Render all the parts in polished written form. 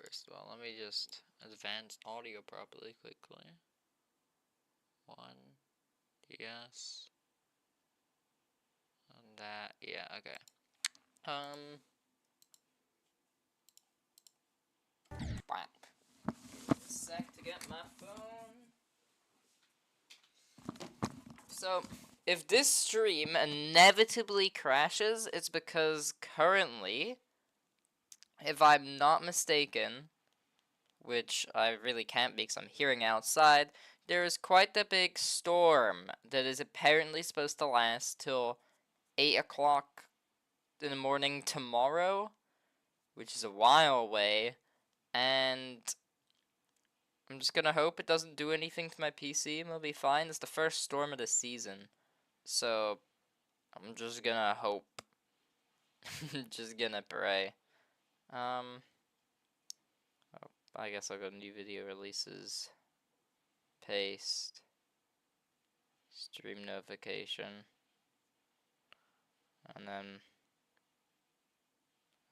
first of all. Let me just advance audio properly quickly. 1, yes. And that, yeah, okay. Sec to get my phone. So, if this stream inevitably crashes, it's because currently, if I'm not mistaken, which I really can't be because I'm hearing outside, there is quite a big storm that is apparently supposed to last till 8 o'clock in the morning tomorrow, which is a while away, and I'm just gonna hope it doesn't do anything to my PC and it'll be fine. It's the first storm of the season, so I'm just gonna hope. Just gonna pray. Oh, I guess I'll go new video releases. Paste. Stream notification. And then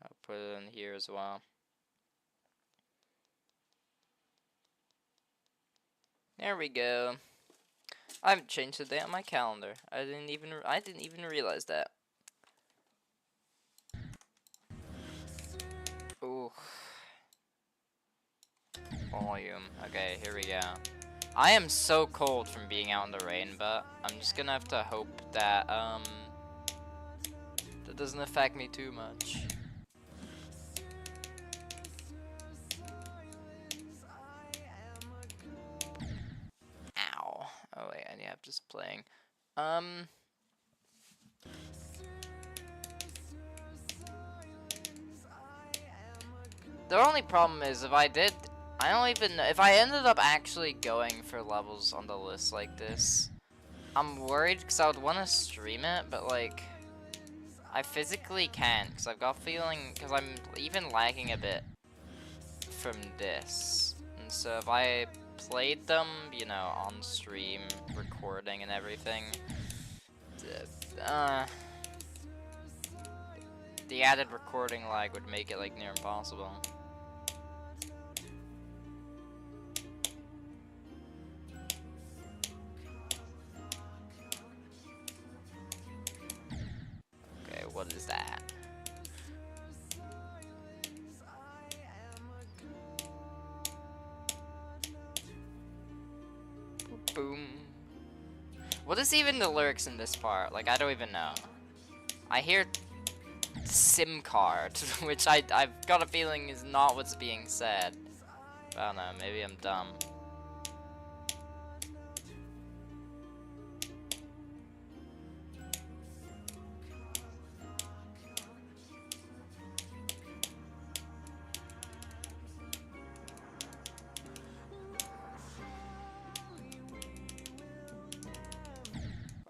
I'll put it in here as well. There we go. I haven't changed the date on my calendar. I didn't even realize that. Ooh. Volume. Okay, here we go. I am so cold from being out in the rain, but I'm just gonna have to hope that that doesn't affect me too much. Ow. Oh wait, and yeah, I'm just playing. The only problem is if I ended up actually going for levels on the list like this, I'm worried because I would want to stream it, but like, I physically can't because I've got a feeling, because I'm even lagging a bit from this. And so if I played them, you know, on stream, recording and everything, the added recording lag would make it like near impossible. Okay, what is that? Boom. What is even the lyrics in this part? Like, I don't even know. I hear SIM card, which I've got a feeling is not what's being said. I don't know, maybe I'm dumb.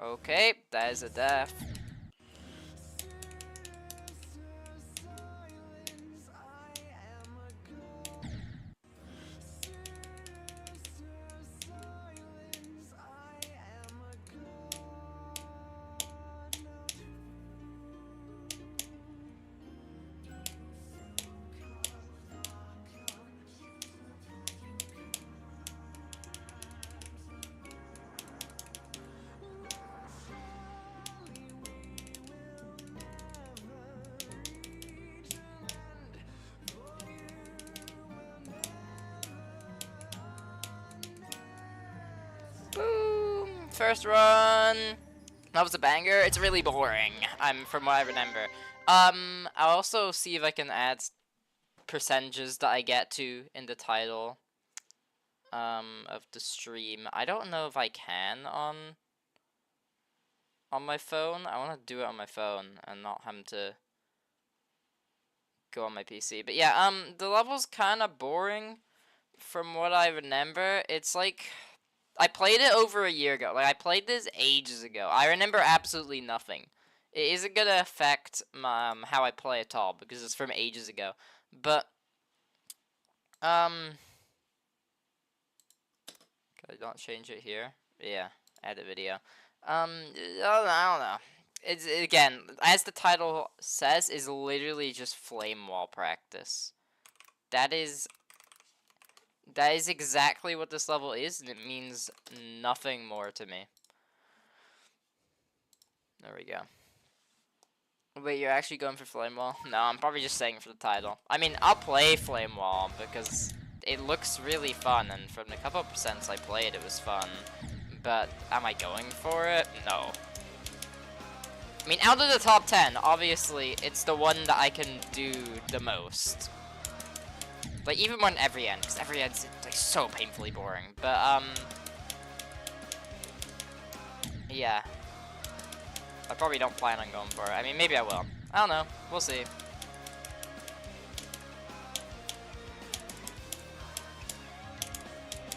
Okay, that is a death. Boom! First run! That was a banger. It's really boring, from what I remember. I'll also see if I can add percentages that I get to in the title of the stream. I don't know if I can on my phone. I want to do it on my phone and not have to go on my PC. But yeah, the level's kind of boring from what I remember. It's like, I played it over a year ago. Like, I played this ages ago. I remember absolutely nothing. It isn't gonna affect my, how I play at all because it's from ages ago. But can I not change it here? Yeah, edit video. I don't know. It's, again, as the title says, is literally just Flamewall practice. that is exactly what this level is, and it means nothing more to me. There we go. Wait, you're actually going for Flamewall? No, I'm probably just saying for the title. I mean, I'll play Flamewall because it looks really fun, and from the couple percents I played, it was fun. But am I going for it? No. I mean, out of the top 10, obviously, it's the one that I can do the most. Like, even when every end, because every end's like so painfully boring. But, yeah. I probably don't plan on going for it. I mean, maybe I will. I don't know. We'll see.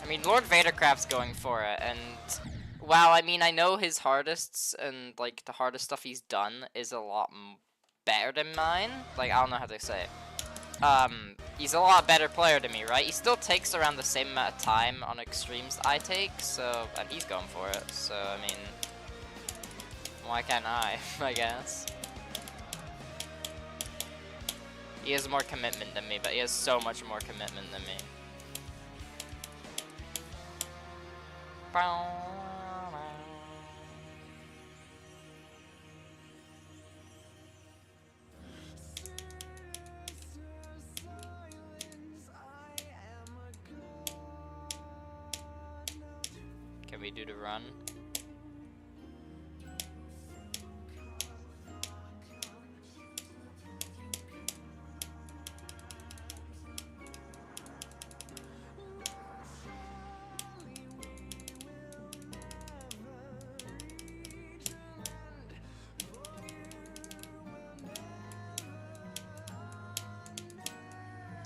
I mean, Lord Vadercraft's going for it, and wow, I mean, I know his hardests and, like, the hardest stuff he's done is a lot better than mine. Like, I don't know how to say it. He's a lot better player than me, right? He still takes around the same amount of time on extremes I take, so, and he's going for it, so, I mean, why can't I guess. He has more commitment than me, but he has so much more commitment than me. Can we do the run?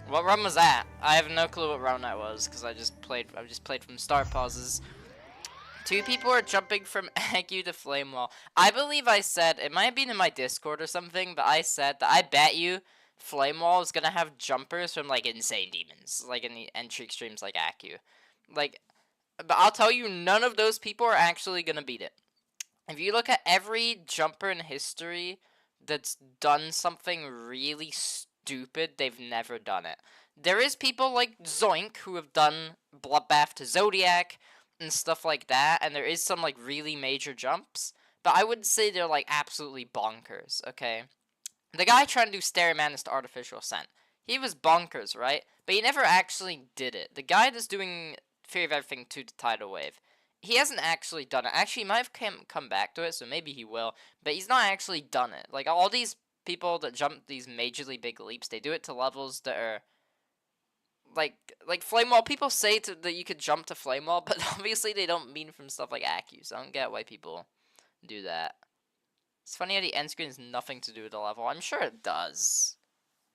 What run was that? I have no clue what run that was because I just played from start pauses. Two people are jumping from Ague to Flamewall. I believe I said, it might have been in my Discord or something, but I said that I bet you Flamewall is gonna have jumpers from like insane demons, like in the entry extremes like Ague. Like, but I'll tell you, none of those people are actually gonna beat it. If you look at every jumper in history that's done something really stupid, they've never done it. There is people like Zoink who have done Bloodbath to Zodiac and stuff like that, and there is some like really major jumps, but I wouldn't say they're like absolutely bonkers, okay? The guy trying to do Starry Madness to Artificial Ascent, he was bonkers, right? But he never actually did it. The guy that's doing Theory of Everything 2 to Tidal Wave, he hasn't actually done it. Actually, he might have come back to it, so maybe he will, but he's not actually done it. Like, all these people that jump these majorly big leaps, they do it to levels that are like Flamewall. People say that you could jump to Flamewall, but obviously they don't mean from stuff like Ague, so I don't get why people do that. It's funny how the end screen has nothing to do with the level. I'm sure it does.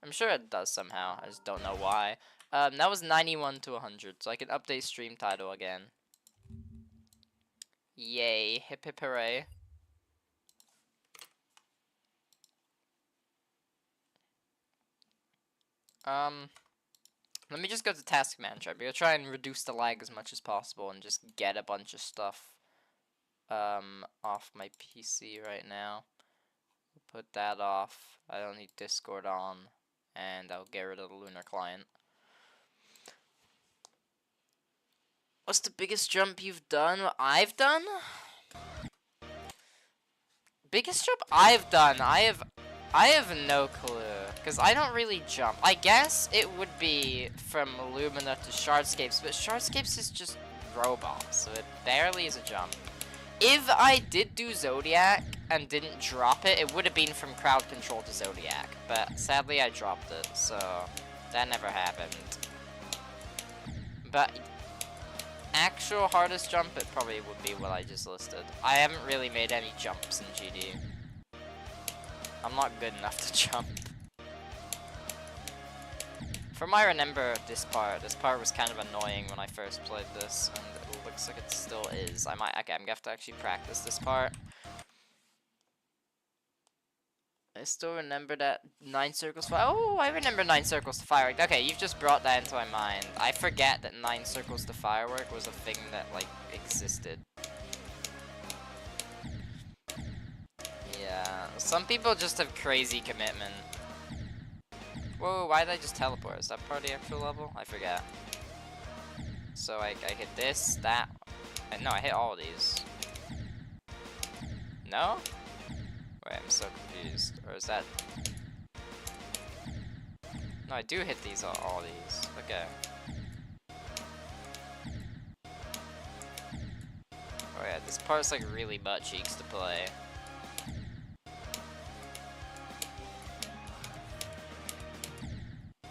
I'm sure it does somehow. I just don't know why. That was 91 to 100, so I can update stream title again. Yay. Hip hip hooray. Let me just go to Task Manager. I'm gonna try and reduce the lag as much as possible and just get a bunch of stuff off my PC right now. Put that off. I don't need Discord on, and I'll get rid of the Lunar client. What's the biggest jump you've done? What I've done? Biggest jump I've done? I have no clue, because I don't really jump. I guess it would be from Lumina to Shardscapes, but Shardscapes is just robots, so it barely is a jump. If I did do Zodiac and didn't drop it, it would have been from Crowd Control to Zodiac, but sadly I dropped it, so that never happened. But actual hardest jump, it probably would be what I just listed. I haven't really made any jumps in GD. I'm not good enough to jump. From I remember this part was kind of annoying when I first played this, and it looks like it still is. Okay, I'm gonna have to actually practice this part. I still remember that 9 circles to fire. Oh, I remember 9 circles to firework. Okay, you've just brought that into my mind. I forget that 9 circles to firework was a thing that, like, existed. Yeah, some people just have crazy commitment. Whoa, why did I just teleport? Is that part of the actual level? I forget. So I hit this, that. No, I hit all of these. No? Wait, I'm so confused. Or is that... No, I do hit these, all these. Okay. Oh yeah, this part's like really butt cheeks to play.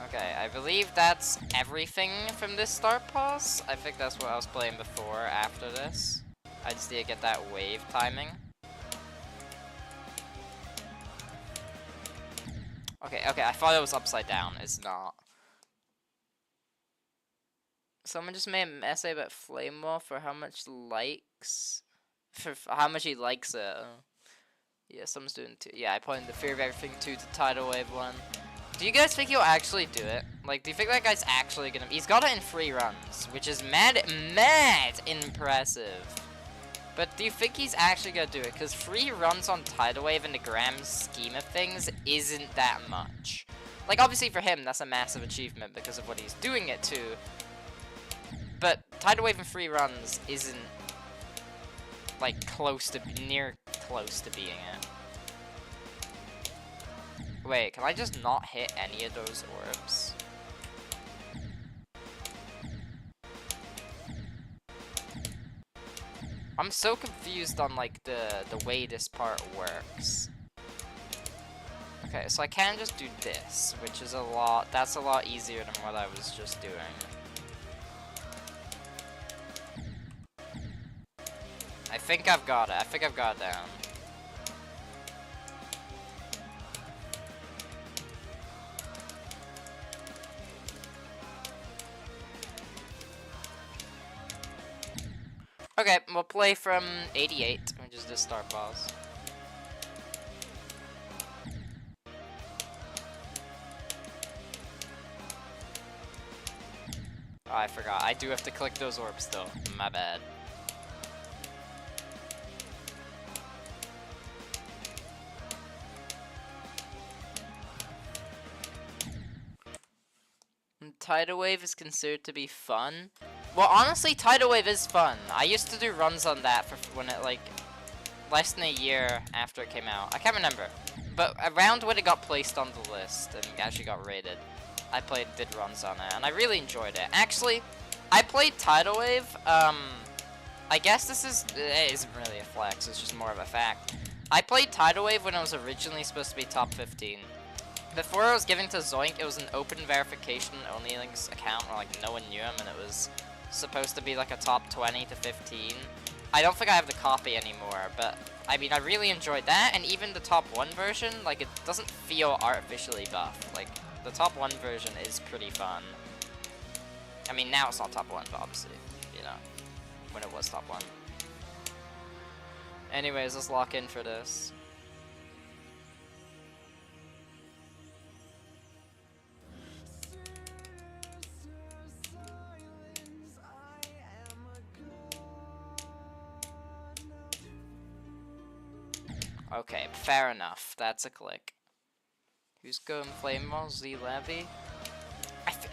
Okay, I believe that's everything from this start pause. I think that's what I was playing before, after this. I just need to get that wave timing. Okay, I thought it was upside down. It's not. Someone just made an essay about Flamewall for how much likes... For how much he likes it. Yeah, someone's doing two. Yeah, I pointed the Fear of Everything 2 to Tidal Wave 1. Do you guys think he'll actually do it? Like, do you think that guy's actually gonna... He's got it in 3 runs, which is mad impressive. But do you think he's actually gonna do it? Because 3 runs on Tidal Wave in the grand scheme of things isn't that much. Like, obviously for him, that's a massive achievement because of what he's doing it to. But Tidal Wave in 3 runs isn't, like, near close to being it. Wait, can I just not hit any of those orbs? I'm so confused on, like, the way this part works. Okay, so I can just do this, which is that's a lot easier than what I was just doing. I think I've got it. I think I've got it down. Okay, we'll play from 88, which is the start pause. Oh, I forgot. I do have to click those orbs though. My bad. Tidal Wave is considered to be fun. Well, honestly, Tidal Wave is fun. I used to do runs on that for when it, like, less than a year after it came out. I can't remember. But around when it got placed on the list and actually got rated, I did runs on it, and I really enjoyed it. Actually, I played Tidal Wave, I guess it isn't really a flex, it's just more of a fact. I played Tidal Wave when it was originally supposed to be top 15. Before it was given to Zoink, it was an open verification only account where, like, no one knew him, and it was supposed to be like a top 20 to 15. I don't think I have the copy anymore, but I mean, I really enjoyed that, and even the top 1 version, like, it doesn't feel artificially buff. Like, the top 1 version is pretty fun. I mean, now it's not top 1, but obviously, you know, when it was top 1. Anyways, let's lock in for this. Okay, fair enough. That's a click. Who's going Flamewall? Z Levy?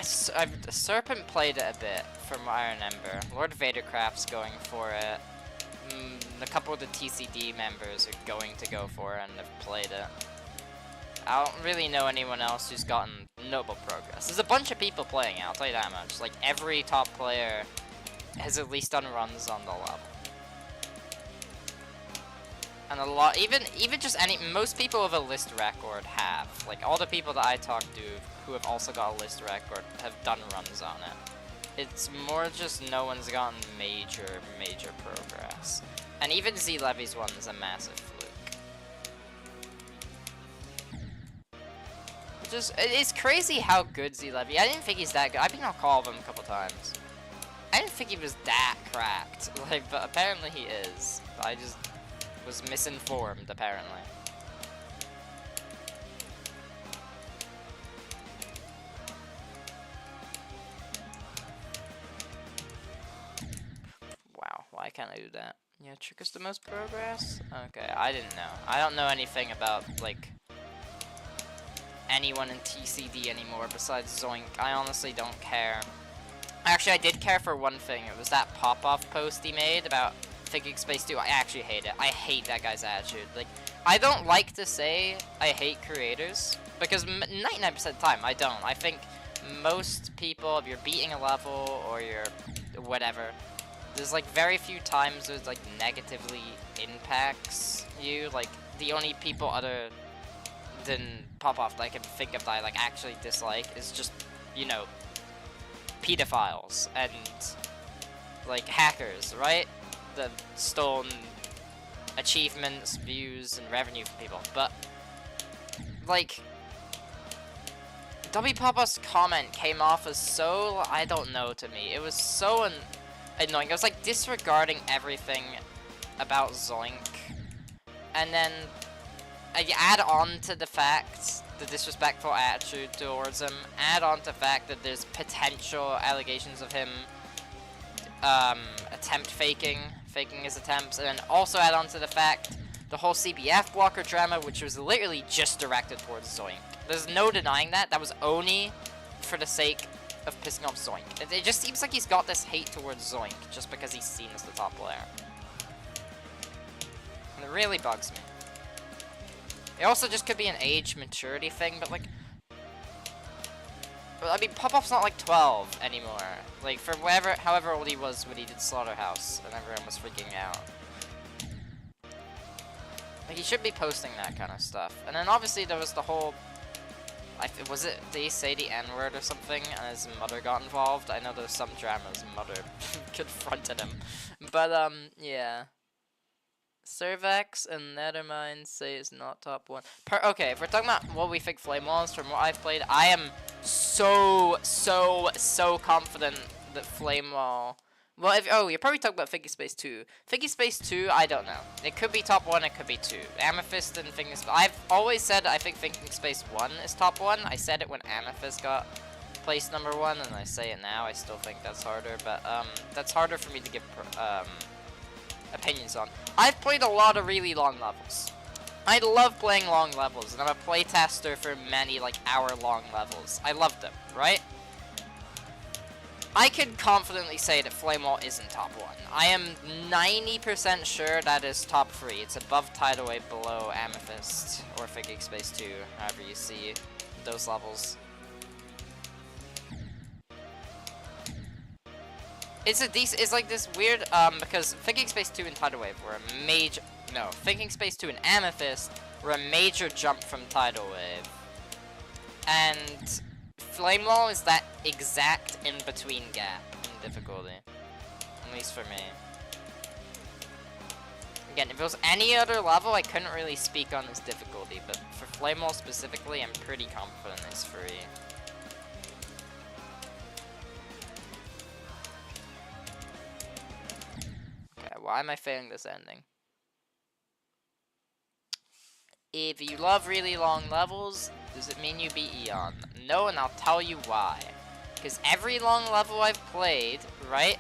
Serpent played it a bit from Iron Ember. Lord Vadercraft's going for it. A couple of the TCD members are going to go for it and have played it. I don't really know anyone else who's gotten notable progress. There's a bunch of people playing it, I'll tell you that much. Like, every top player has at least done runs on the level. And a lot, even just most people with a list record have. Like, all the people that I talked to who have also got a list record have done runs on it. It's more just no one's gotten major progress. And even Z Levy's one is a massive fluke. It's crazy how good Z Levy. I didn't think he's that good. I've been on call of him a couple times. I didn't think he was that cracked. Like, but apparently he is. I just was misinformed, apparently. Wow, why can't I do that? Yeah, triggers the most progress? Okay, I didn't know. I don't know anything about, like... anyone in TCD anymore besides Zoink. I honestly don't care. Actually, I did care for one thing. It was that pop-off post he made about Thinking Space 2. I actually hate it. I hate that guy's attitude. Like, I don't like to say I hate creators, because 99% of the time, I don't. I think most people, if you're beating a level, or you're whatever, there's, like, very few times it, like, negatively impacts you. Like, the only people other than pop-off that I can think of that I, like, actually dislike is just, you know, pedophiles and, like, hackers, right? That stolen achievements, views, and revenue from people. But, like, W Papa's comment came off as so, I don't know, to me. It was so annoying. It was, like, disregarding everything about Zoink. And then, you add on to the fact, the disrespectful attitude towards him, add on to the fact that there's potential allegations of him attempt faking his attempts, and then also add on to the fact the whole CBF blocker drama, which was literally just directed towards Zoink. There's no denying that. That was only for the sake of pissing off Zoink. It just seems like he's got this hate towards Zoink just because he's seen as the top player. And it really bugs me. It also just could be an age maturity thing, but like, I mean, Pop-Off's not like 12 anymore. Like, for however old he was when he did Slaughterhouse, and everyone was freaking out. Like, he should be posting that kind of stuff. And then obviously there was the whole, did he say the N-word or something, and his mother got involved? I know there's some drama his mother confronted him. But, yeah. Servax and Nethermind say it's not top 1. Okay, if we're talking about what we think Flamewall is from what I've played, I am so confident that Flamewall... Well, you're probably talking about Thinking Space 2. Thinking Space 2, I don't know. It could be top 1, it could be 2. Amethyst and Thinking Space... I've always said I think Thinking Space 1 is top 1. I said it when Amethyst got placed number 1, and I say it now. I still think that's harder, but that's harder for me to give opinions on. I've played a lot of really long levels. I love playing long levels, and I'm a playtester for many, like, hour-long levels. I love them, right? I can confidently say that Flamewall isn't top 1. I am 90% sure that is top 3. It's above Tidal Wave, below Amethyst, or Thinking Space 2, however you see those levels. It's like this weird, because Thinking Space 2 and Tidal Wave were a major, Thinking Space 2 and Amethyst were a major jump from Tidal Wave. And Flamewall is that exact in-between gap in difficulty. At least for me. Again, if it was any other level, I couldn't really speak on its difficulty, but for Flamewall specifically, I'm pretty confident it's free. Why am I failing this ending? If you love really long levels, does it mean you beat Eon? No, and I'll tell you why. Because every long level I've played, right,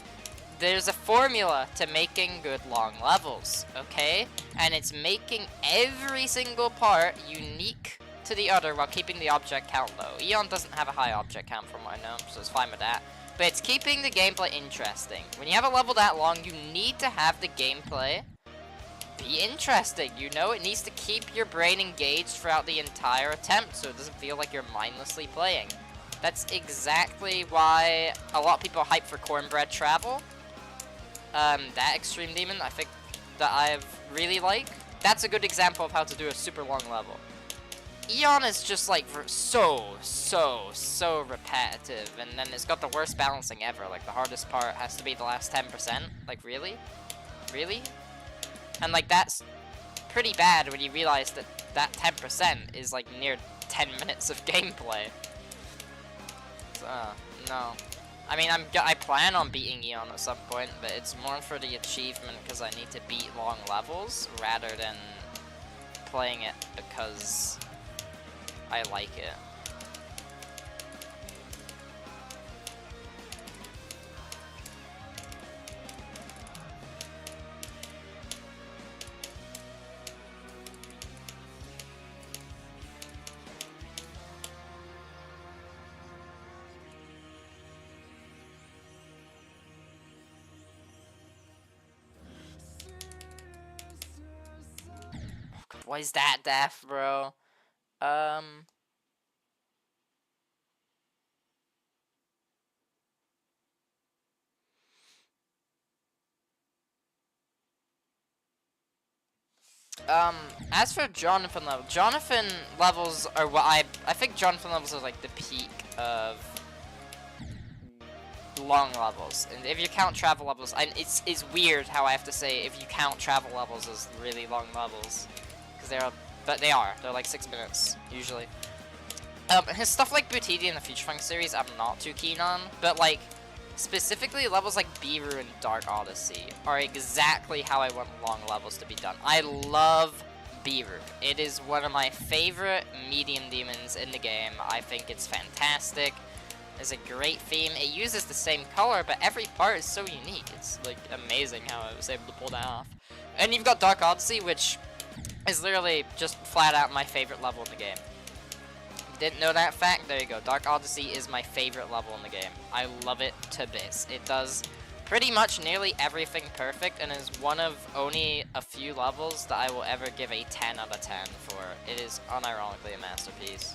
there's a formula to making good long levels, okay? And it's making every single part unique to the other while keeping the object count low. Eon doesn't have a high object count from what I know, so it's fine with that. But it's keeping the gameplay interesting. When you have a level that long, you need to have the gameplay be interesting, you know? It needs to keep your brain engaged throughout the entire attempt, so it doesn't feel like you're mindlessly playing. That's exactly why a lot of people hype for Cornbread Travel. That Extreme Demon, I think, that I really like. That's a good example of how to do a super long level. Eon is just like so repetitive, and then it's got the worst balancing ever. Like, the hardest part has to be the last 10%. Like, really? Really? And like, that's pretty bad when you realize that that 10% is like near 10 minutes of gameplay. So, no. I mean, I plan on beating Eon at some point, but it's more for the achievement because I need to beat long levels rather than playing it because I like it. Was that death, bro? As for Jonathan levels are what I think Jonathan levels are like the peak of long levels. And if you count travel levels, it's weird how I have to say if you count travel levels as really long levels. Because they're like 6 minutes, usually. His stuff like Booty and the Future Funk series, I'm not too keen on, but like, specifically levels like Beirut and Dark Odyssey are exactly how I want long levels to be done. I love Beirut. It is one of my favorite medium demons in the game. I think it's fantastic. It's a great theme. It uses the same color, but every part is so unique. It's like amazing how I was able to pull that off. And you've got Dark Odyssey, which is literally just flat out my favorite level in the game. Didn't know that fact? There you go. Dark Odyssey is my favorite level in the game. I love it to bits. It does pretty much nearly everything perfect and is one of only a few levels that I will ever give a 10 out of 10 for. It is unironically a masterpiece.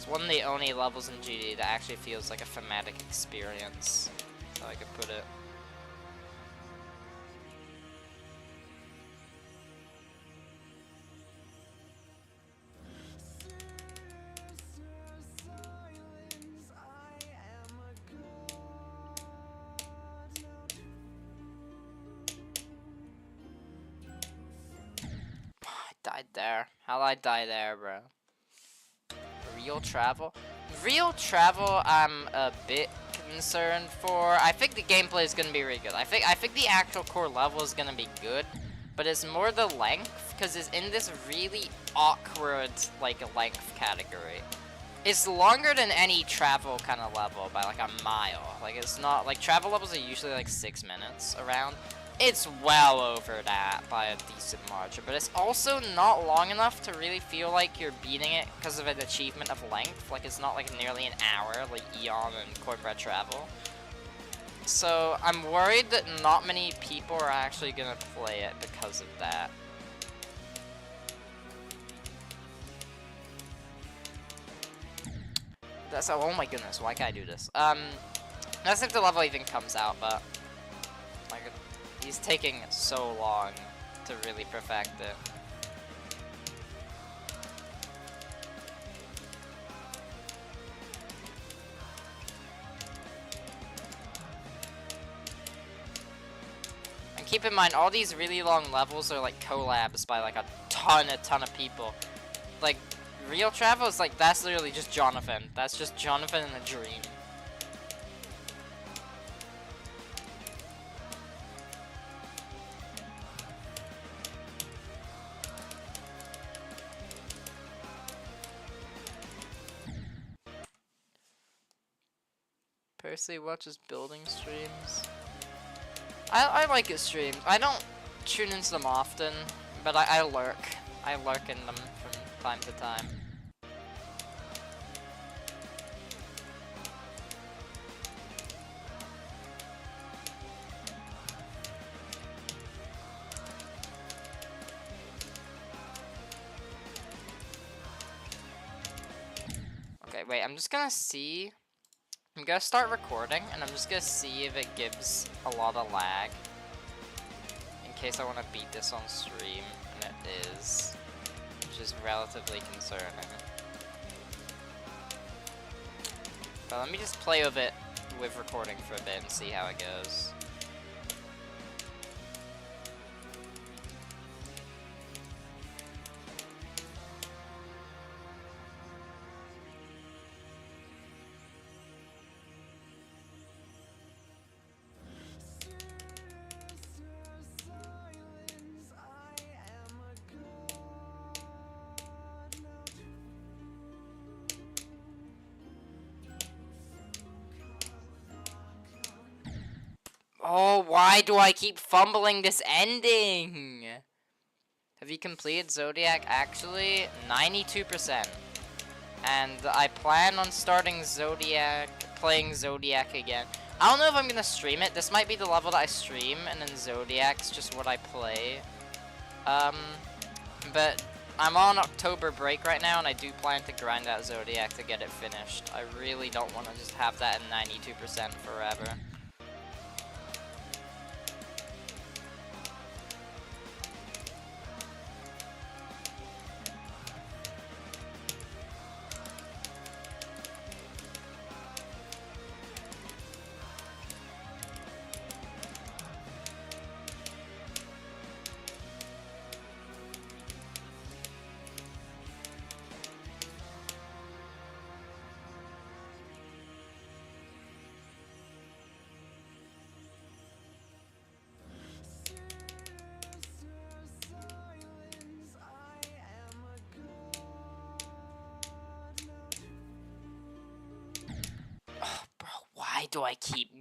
One of the only levels in GD that actually feels like a thematic experience, so I could put it. I died there. How'd I die there, bro? Real travel? Real travel, I'm a bit concerned for. I think the gameplay is gonna be really good. I think the actual core level is gonna be good, but it's more the length, because it's in this really awkward, like, length category. It's longer than any travel kind of level by, like, a mile. Like, it's not, like, travel levels are usually, like, 6 minutes around. It's well over that by a decent margin, but it's also not long enough to really feel like you're beating it because of an achievement of length. Like, it's not, like, nearly an hour, like Eon and Cornbread Travel. So, I'm worried that not many people are actually gonna play it because of that. That's, oh my goodness, why can't I do this? That's if the level even comes out, but like, he's taking so long to really perfect it. And keep in mind, all these really long levels are like collabs by like a ton of people. Like, real travel is like, that's literally just Jonathan. That's just Jonathan in a dream. Percy watches building streams. I like his streams. I don't tune into them often, but I lurk. I lurk in them from time to time. Okay, wait, I'm just gonna see. I'm gonna start recording, and I'm just gonna see if it gives a lot of lag. In case I want to beat this on stream, and it is. Which is relatively concerning. But let me just play with it with recording for a bit and see how it goes. Oh, why do I keep fumbling this ending? Have you completed Zodiac? Actually, 92%. And I plan on starting playing Zodiac again. I don't know if I'm gonna stream it. This might be the level that I stream, and then Zodiac's just what I play. But I'm on October break right now, and I do plan to grind out Zodiac to get it finished. I really don't want to just have that at 92% forever.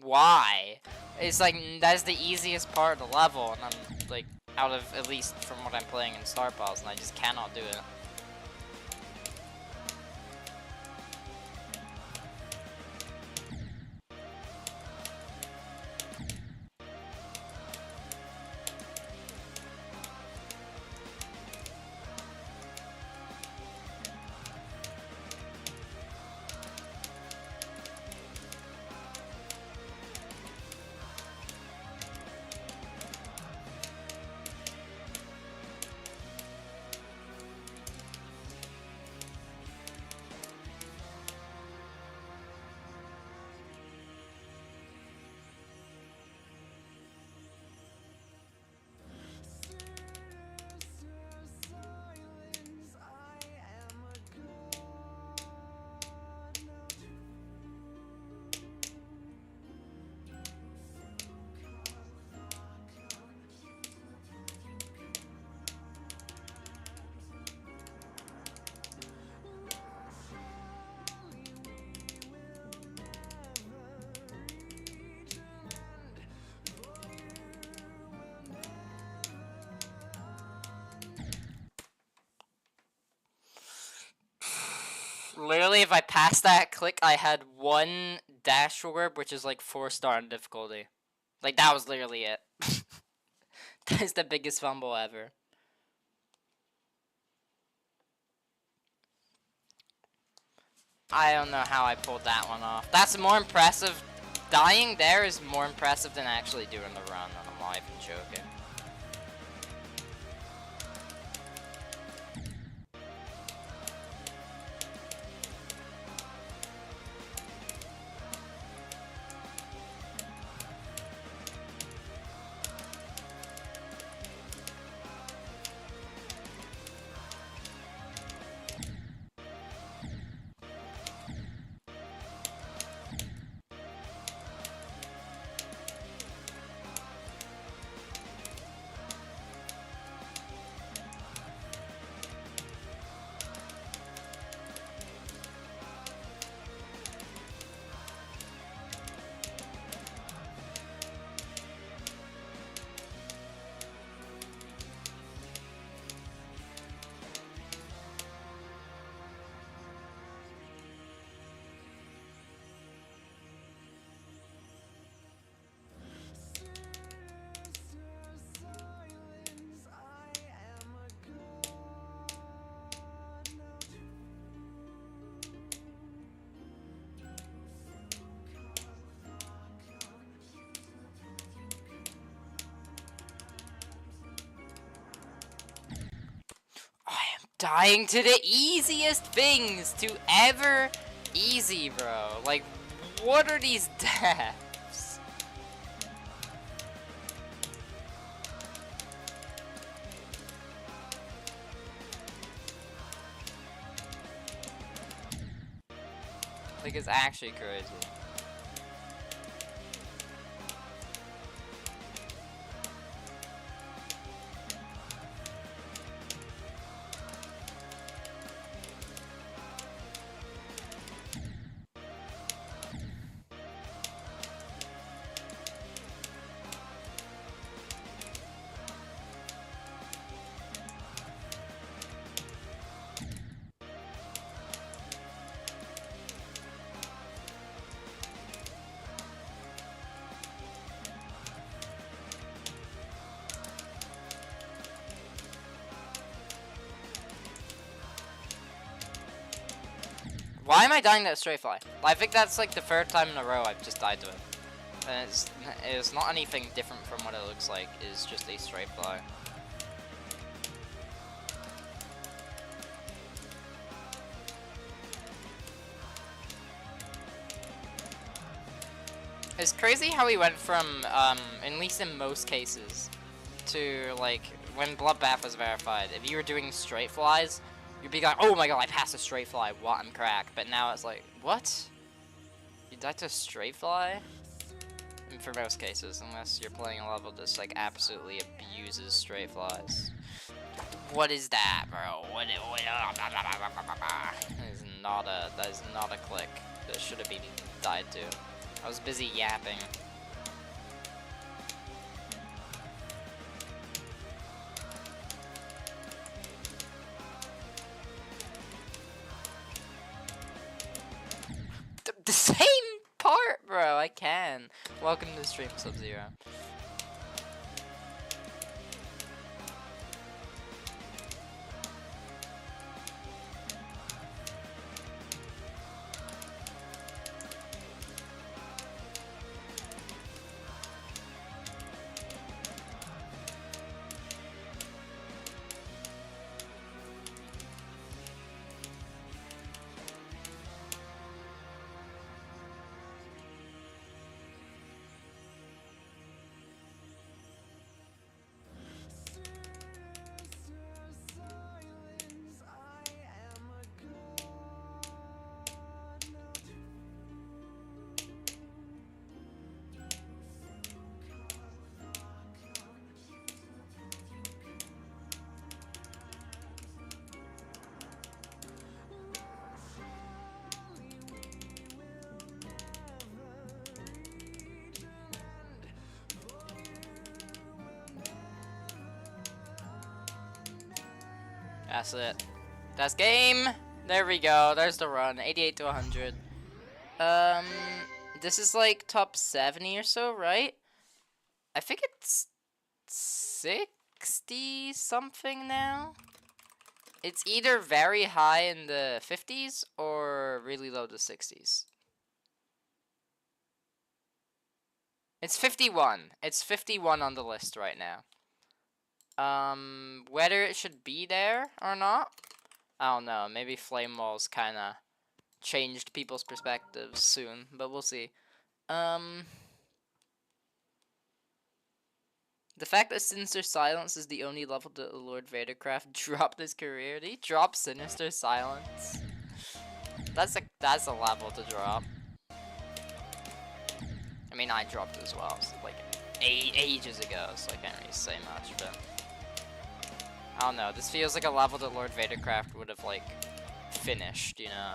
Why? It's like, that's the easiest part of the level, and I'm, like, out of, at least from what I'm playing in Star Pals, and I just cannot do it. Literally, if I passed that click, I had one dash orb, which is like 4-star in difficulty. Like, that was literally it. That is the biggest fumble ever. I don't know how I pulled that one off. That's more impressive. Dying there is more impressive than actually doing the run, and I'm not even joking. Dying to the easiest things to ever easy, bro. Like, what are these deaths? Like, it's actually crazy. Why am I dying to a straight fly? I think that's like the third time in a row I've just died to it. And it's not anything different from what it looks like. It's just a straight fly. It's crazy how he went from, at least in most cases, to, like, when Bloodbath was verified, if you were doing straight flies, you'd be like, oh my god, I passed a straight fly, what, I'm cracked. But now it's like, what? You died to a straight fly? And for most cases, unless you're playing a level that just, like, absolutely abuses straight flies. What is that, bro? That is not a click. That should have been died to. I was busy yapping. The same part, bro. I can. Welcome to stream, Sub-Zero. That's it. That's game. There we go. There's the run. 88 to 100. This is like top 70 or so, right? I think it's 60 something now. It's either very high in the 50s or really low to 60s. It's 51. It's 51 on the list right now. Whether it should be there or not, I don't know. Maybe Flamewall's kind of changed people's perspectives soon, but we'll see. The fact that Sinister Silence is the only level that Lord Vadercraft dropped his career. Did he drop Sinister Silence? That's a level to drop. I mean, I dropped it as well, so like ages ago, so I can't really say much, but I don't know. This feels like a level that Lord Vadercraft would have like finished, you know.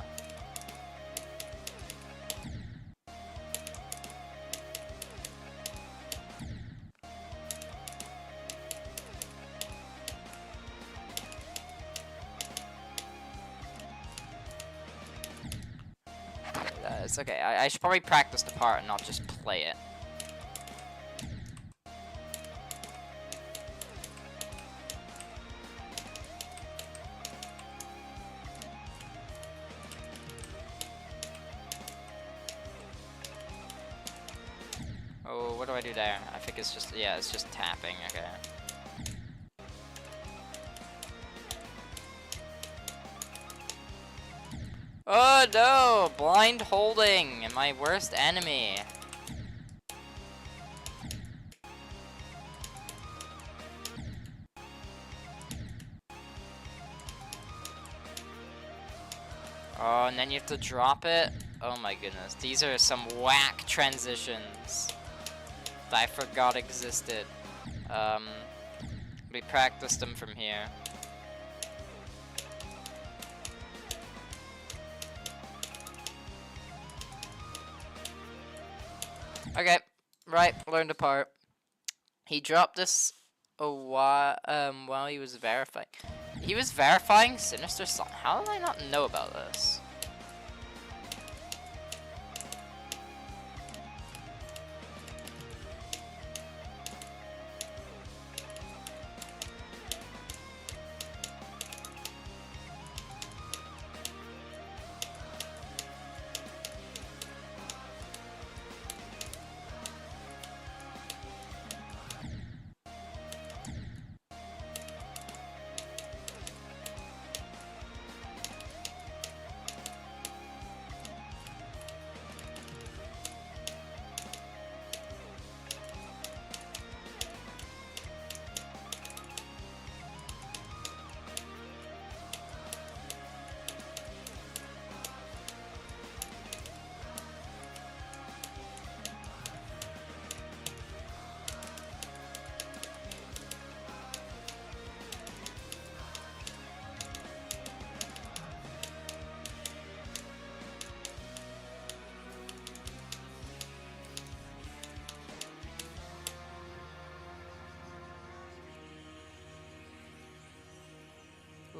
It's okay. I should probably practice the part and not just play it. Oh, what do I do there? I think it's just, yeah, it's just tapping, okay. Oh no! Blind holding! My worst enemy! Oh, and then you have to drop it? Oh my goodness, these are some whack transitions that I forgot existed. We practiced them from here. Okay, right, learned a part. He dropped this a while he was verifying. He was verifying Sinister Song. How did I not know about this?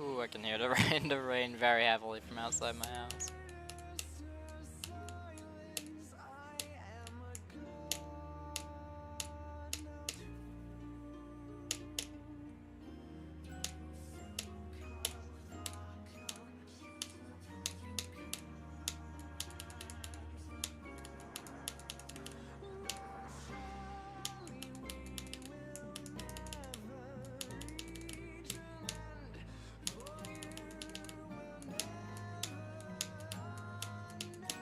Ooh, I can hear the rain very heavily from outside my house.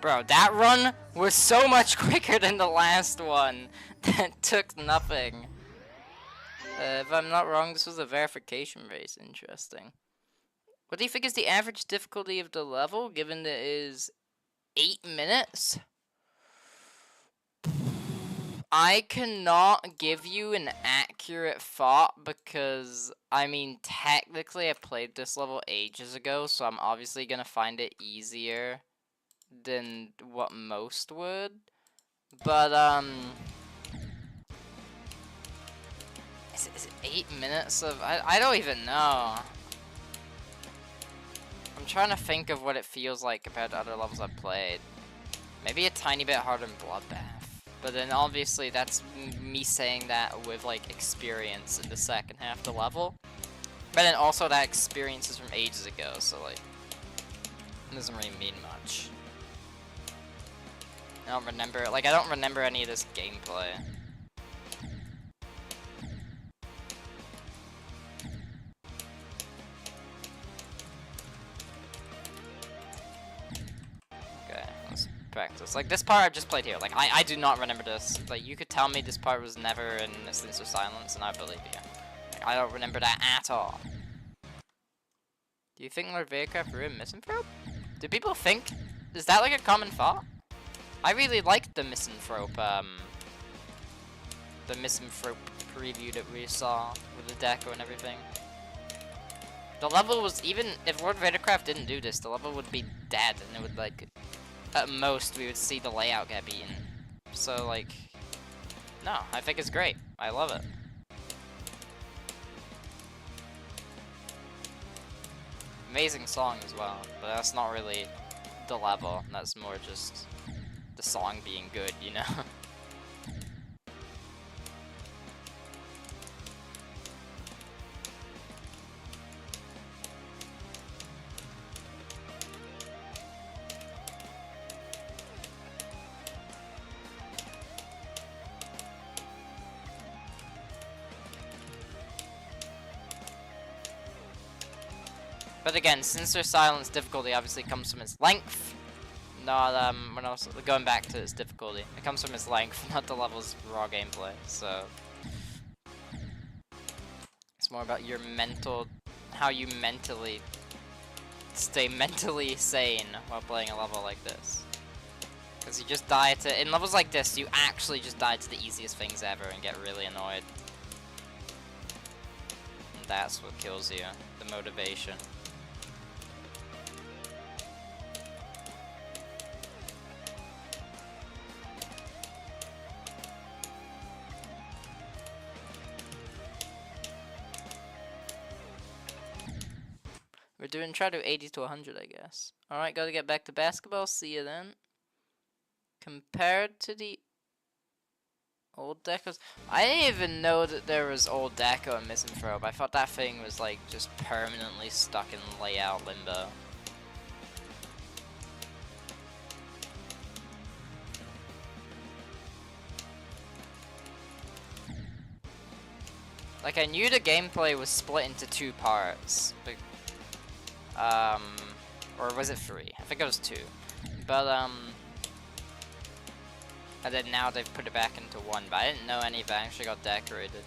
Bro, that run was so much quicker than the last one that took nothing. If I'm not wrong, this was a verification race. Interesting. What do you think is the average difficulty of the level, given that it is 8 minutes? I cannot give you an accurate thought because, I mean, technically I played this level ages ago, so I'm obviously gonna find it easier than what most would. But, is it 8 minutes of, I don't even know. I'm trying to think of what it feels like compared to other levels I've played. Maybe a tiny bit harder than Bloodbath. But then obviously that's me saying that with like experience in the second half of the level. But then also that experience is from ages ago, so like, it doesn't really mean much. I don't remember any of this gameplay. Okay, let's practice. Like, this part I've just played here. Like, I do not remember this. Like, you could tell me this part was never in a Sinister Silence, and I believe you. Like, I don't remember that at all. Do you think Lord Vadercraft ruined Misanthrope? Do people think? Is that like a common thought? I really liked the Misanthrope preview that we saw with the deco and everything. The level was, even if Lord Vadercraft didn't do this, the level would be dead, and it would, like, at most, we would see the layout get beaten. So, like, no, I think it's great. I love it. Amazing song as well, but that's not really the level. That's more just the song being good, you know? But again, Sinister Silence difficulty obviously comes from its length. Not, when I was going back to its difficulty. It comes from its length, not the level's raw gameplay, so. It's more about your mental, how you mentally stay mentally sane while playing a level like this. Because you just die to, in levels like this, you actually just die to the easiest things ever and get really annoyed. And that's what kills you, the motivation. Try to do 80 to 100, I guess. Alright, gotta get back to basketball. See you then. Compared to the old decos, I didn't even know that there was old deco in Misanthrope. I thought that thing was like just permanently stuck in layout limbo. Like, I knew the gameplay was split into 2 parts, but or was it 3? I think it was 2. But, and then now they've put it back into 1, but I didn't know any of it actually got decorated.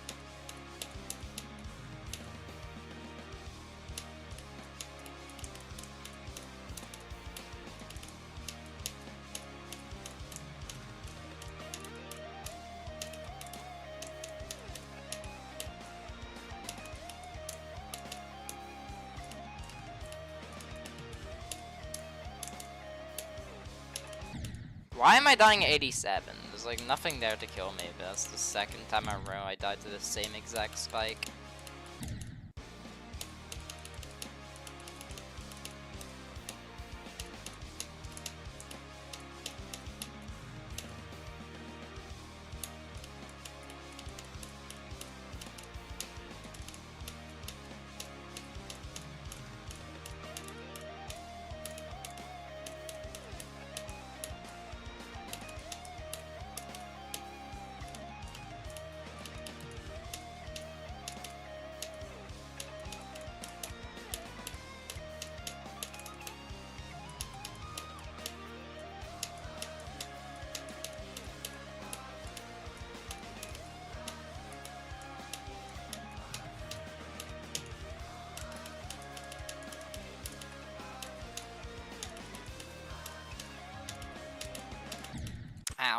Why am I dying at 87? There's like nothing there to kill me, but that's the second time in a row I died to the same exact spike.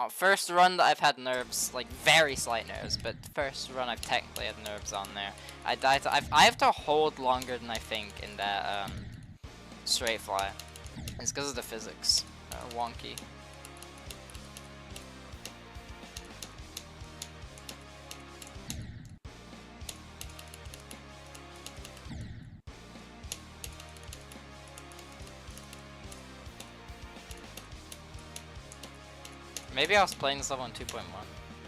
first run that I've had nerves, like very slight nerves, but first run I've technically had nerves on there. I died to, I have to hold longer than I think in that straight fly. It's because of the physics. Wonky. Maybe I was playing this level on 2.1. It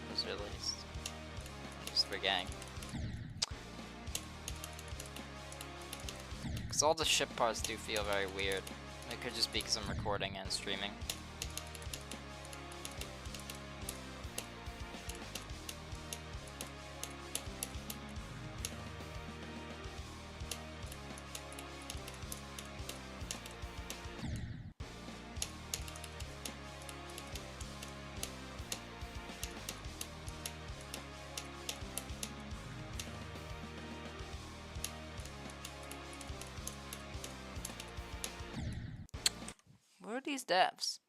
was released. I'm just forgetting. Because all the ship parts do feel very weird. It could just be because I'm recording and streaming. What are these devs?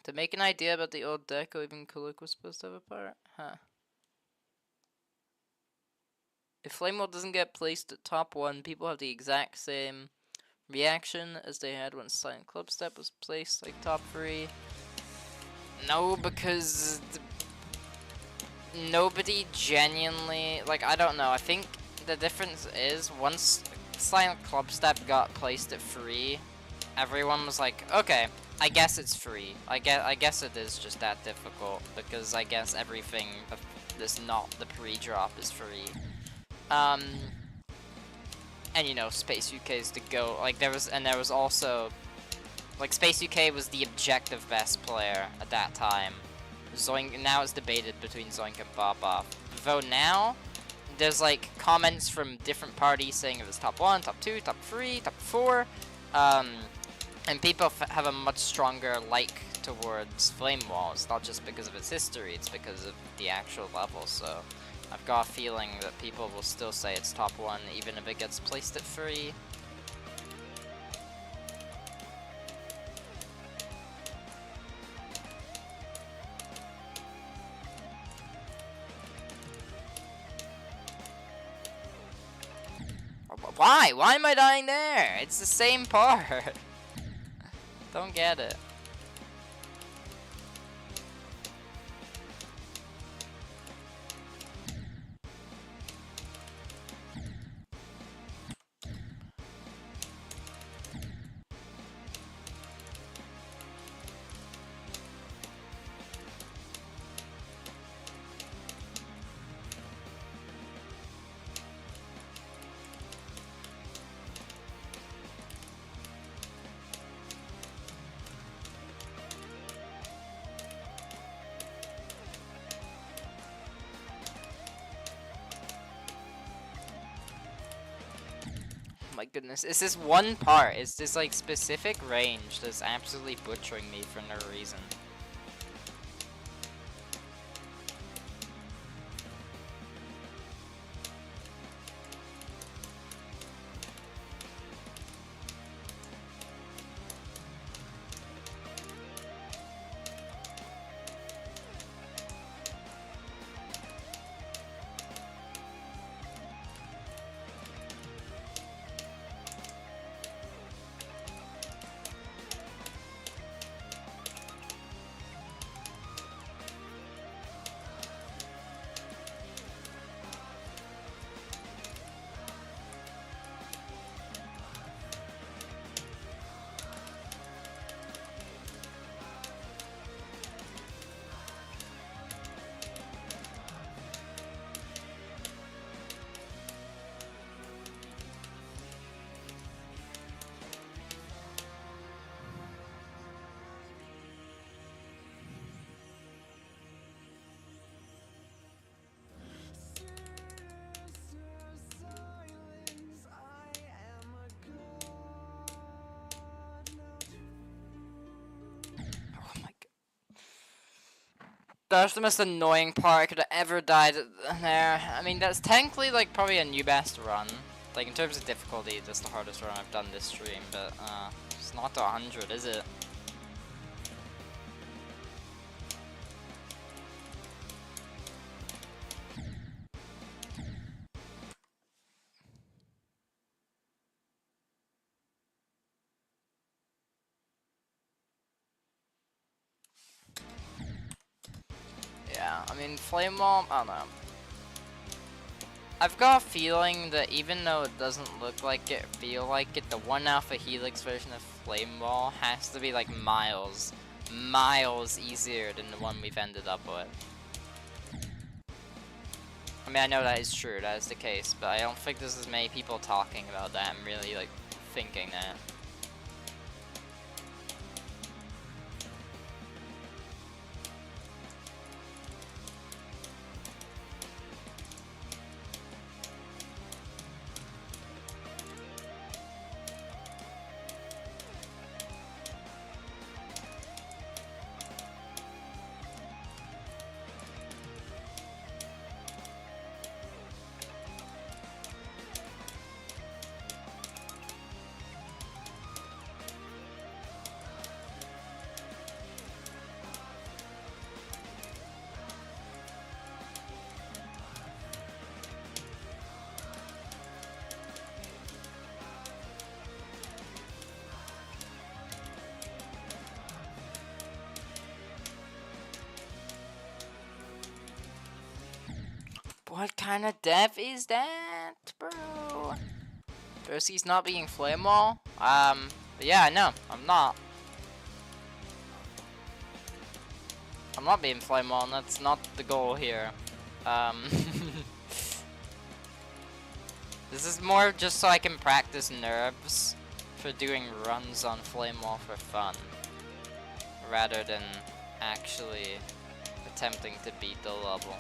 To make an idea about the old deck, or even Kuluk was supposed to have a part? Huh. If Flamewall doesn't get placed at top 1, people have the exact same reaction as they had when Silent Clubstep was placed, like top 3. No, because nobody genuinely, like, I don't know, I think the difference is once Silent Clubstep got placed at 3, everyone was like, okay, I guess it's free. I guess it is just that difficult, because I guess everything that's not the pre-drop is free. And you know, Space UK is the go. Like there was also, like Space UK was the objective best player at that time. Zoink, now it's debated between Zoink and Bob. Though now, there's like comments from different parties saying it was top 1, top 2, top 3, top 4. And people have a much stronger like towards Flamewall. It's not just because of its history, it's because of the actual level, so I've got a feeling that people will still say it's top 1 even if it gets placed at 3. Why? Why am I dying there? It's the same part. Don't get it. My goodness, it's this one part, it's this like specific range that's absolutely butchering me for no reason. That's the most annoying part I could have ever died there. I mean, that's technically, like, probably a new best run. Like, in terms of difficulty, that's the hardest run I've done this stream, but, it's not to 100, is it? yeah, I mean, Flamewall, I don't know. I've got a feeling that even though it doesn't look like it, feel like it, the 1 Alpha Helix version of Flamewall has to be like miles easier than the one we've ended up with. I mean, I know that is true, that is the case, but I don't think there's as many people talking about that and really like thinking that. What kind of dev is that, bro? Broski's not being Flamewall? But yeah, no, I'm not. I'm not being Flamewall, and that's not the goal here. This is more just so I can practice nerves for doing runs on Flamewall for fun, rather than actually attempting to beat the level.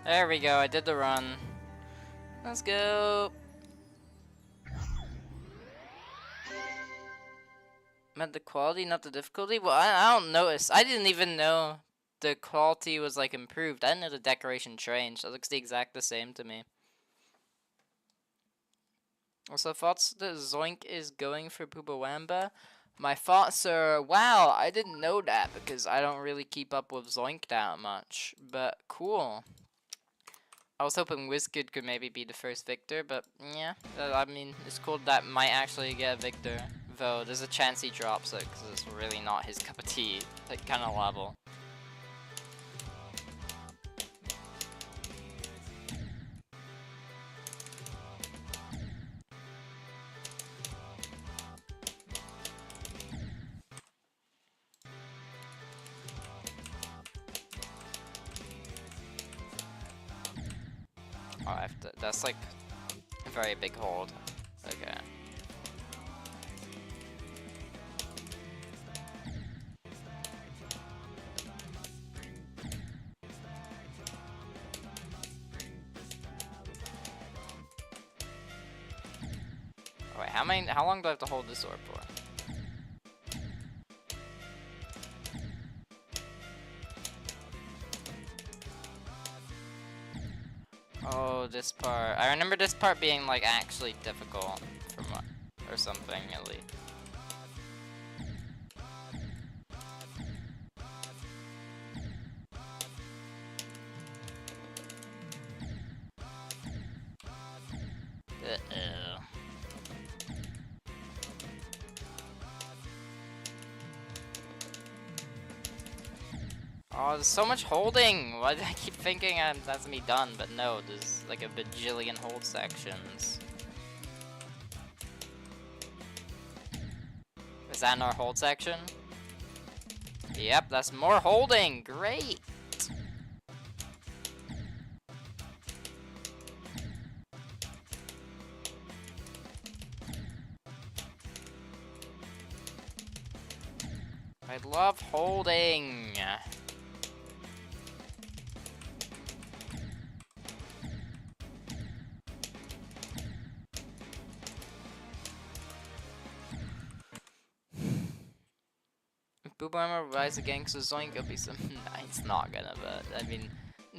There we go, I did the run. Let's go. Meant the quality, not the difficulty? Well, I don't notice. I didn't even know the quality was like improved. I didn't know the decoration changed. It looks the exact the same to me. Also, thoughts that Zoink is going for Pumbawamba? My thoughts are, wow, I didn't know that because I don't really keep up with Zoink that much. But cool. I was hoping Wizkid could maybe be the first victor, but yeah, I mean, it's cool that might actually get a victor. Though, there's a chance he drops it, because it's really not his cup of tea, like, kind of level. Oh, I have to, that's like a very big hold. Okay. Oh, wait, how long do I have to hold this orb for? Oh, this part. I remember this part being like actually difficult from what, or something at least. Uh-oh. Oh, there's so much holding! Why do I keep thinking that's me done? But no, there's like a bajillion hold sections. Is that in our hold section? Yep, that's more holding! Great! I love holding! If Boomerang rise again, so Zoink will be some. Nah, it's not gonna, but I mean,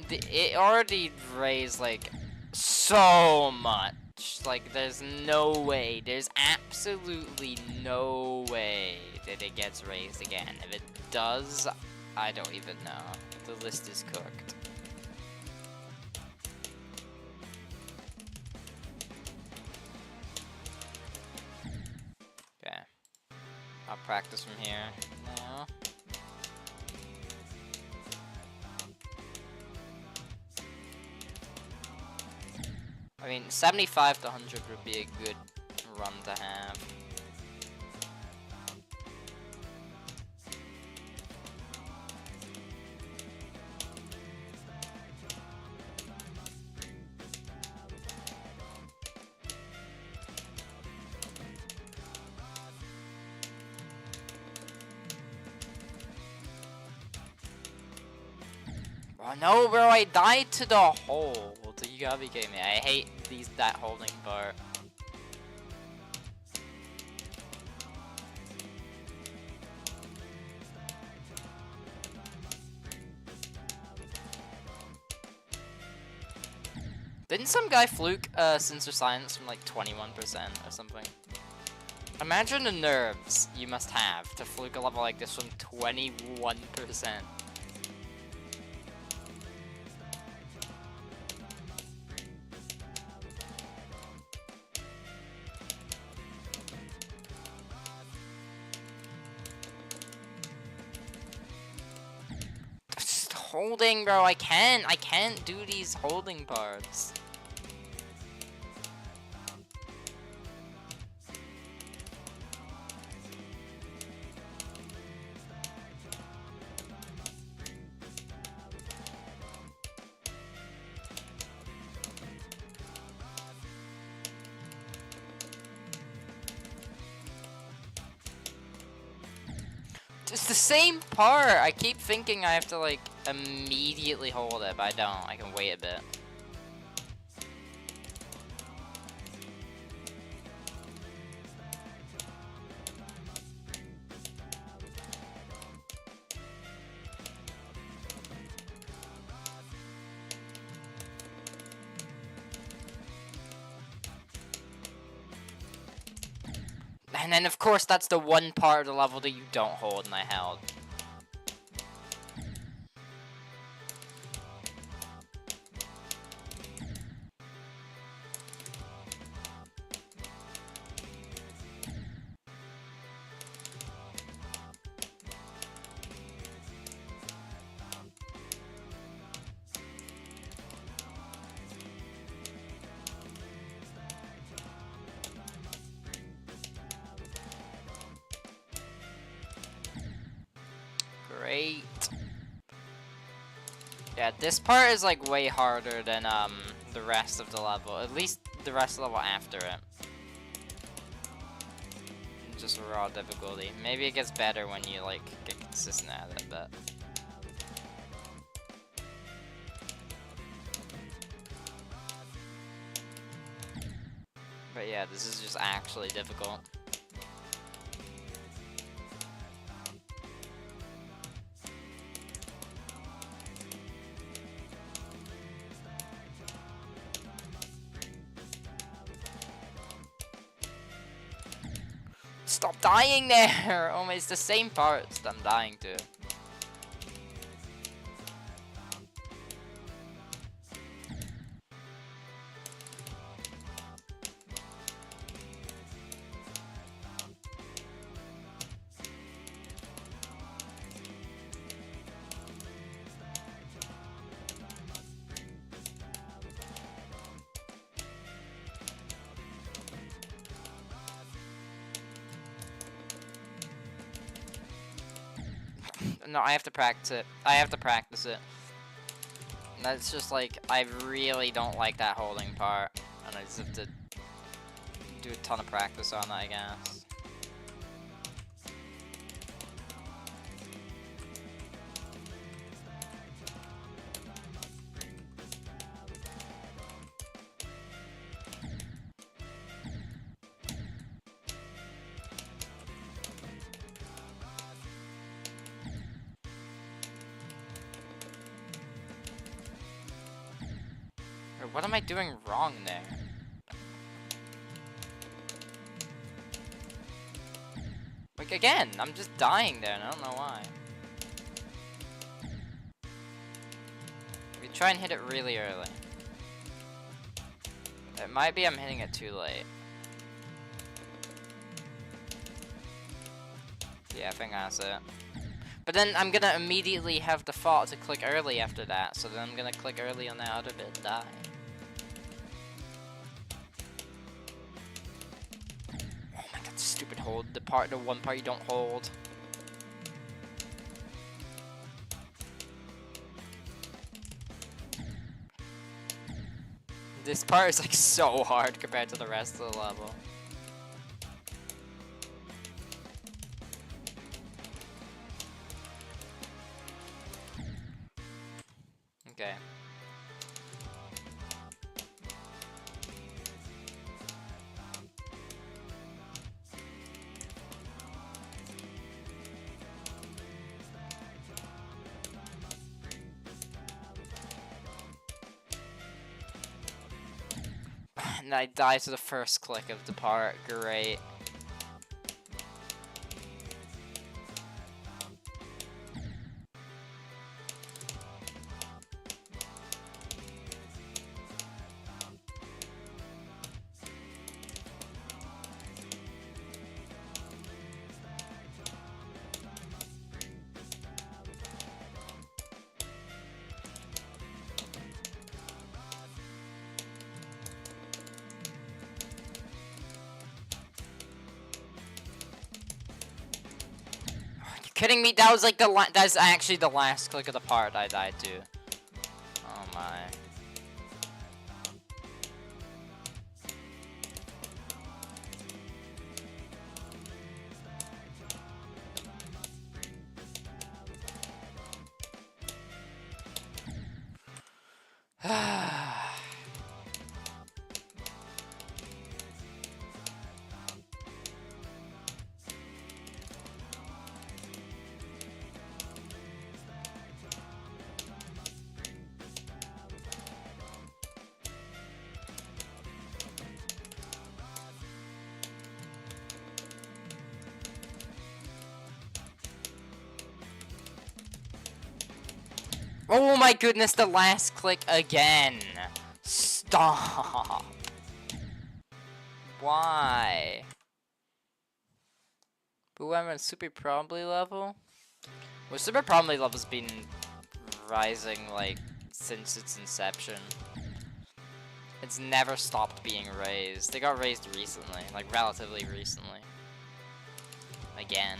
it already raised like so much. Like, there's no way, there's absolutely no way that it gets raised again. If it does, I don't even know. The list is cooked. Okay. I'll practice from here now. I mean, 75 to 100 would be a good run to have. Oh no, bro, I died to the hole. You gotta be kidding me. I hate that holding part. Didn't some guy fluke Sinister Science from like 21% or something? Imagine the nerves you must have to fluke a level like this from 21%. Just holding, bro. I can't do these holding parts. It's the same part! I keep thinking I have to, like, immediately hold it, but I don't. I can wait a bit. And then, of course, that's the one part of the level that you don't hold, and I held. Great. Yeah, this part is like way harder than the rest of the level. At least the rest of the level after it. Just raw difficulty. Maybe it gets better when you like get consistent at it, but yeah, this is just actually difficult. Stop dying there! Oh, it's the same parts that I'm dying to. No, I have to practice it. I have to practice it. That's just like, I really don't like that holding part. And I just have to do a ton of practice on it, I guess. What am I doing wrong there? Like, again, I'm just dying there, and I don't know why. We try and hit it really early. It might be I'm hitting it too late. Yeah, I think that's it. But then I'm gonna immediately have the thought to click early after that, so then I'm gonna click early on that other bit and die. Oh my god, stupid hold. The one part you don't hold. This part is like so hard compared to the rest of the level. Okay. And I die to the first click of the part. Great. Kidding me? That was like that's actually the last click of the part I died to. Oh my. Oh my goodness, the last click again. Stop. Why? But when I'm at super probably level? Well, super probably level's been rising like since its inception. It's never stopped being raised. They got raised recently, like relatively recently. Again.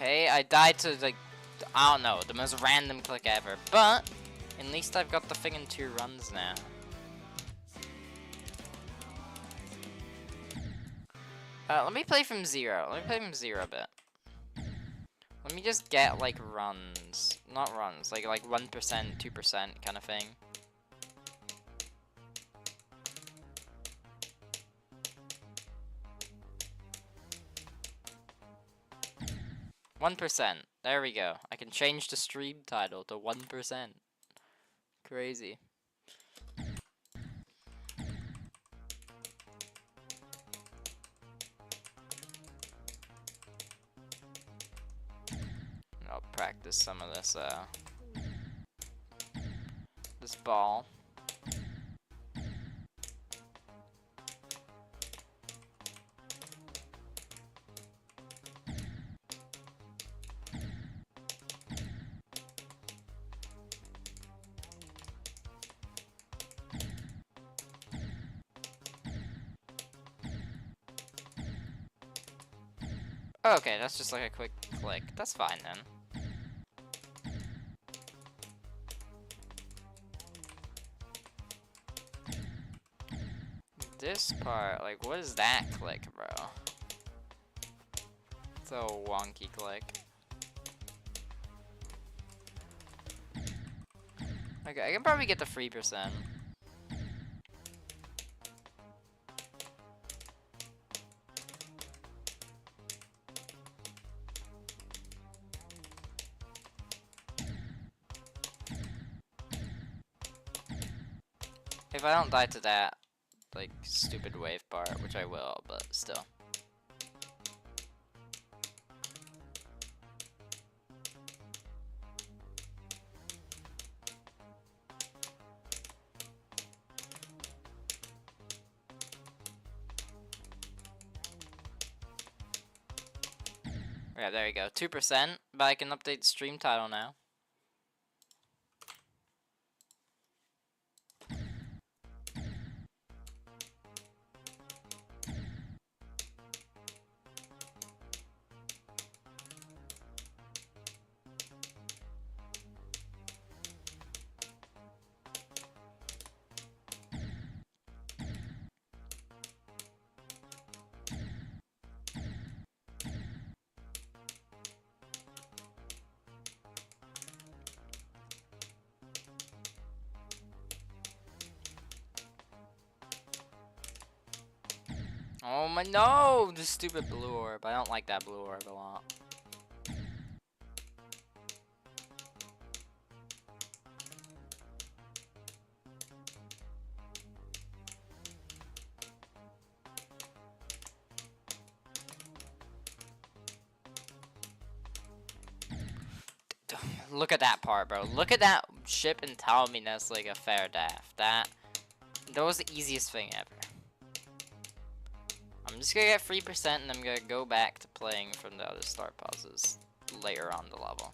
Okay, I died to, like, I don't know, the most random click ever, but at least I've got the thing in 2 runs now. Let me play from 0. Let me play from 0 a bit. Let me just get, like, runs. Not runs, like 1%, 2% kind of thing. %. There we go. I can change the stream title to 1%. Crazy. I'll practice some of this, this ball. Okay, that's just like a quick click. That's fine then. This part, like, what is that click, bro? It's a wonky click. Okay, I can probably get the 3%. If I don't die to that, like, stupid wave part, which I will, but still. Yeah, there you go. 2%, but I can update the stream title now. Oh my, no! The stupid blue orb. I don't like that blue orb a lot. Look at that part, bro. Look at that ship and tell me that's like a fair daft. That was the easiest thing ever. I'm just gonna get 3% and I'm gonna go back to playing from the other start pauses later on the level.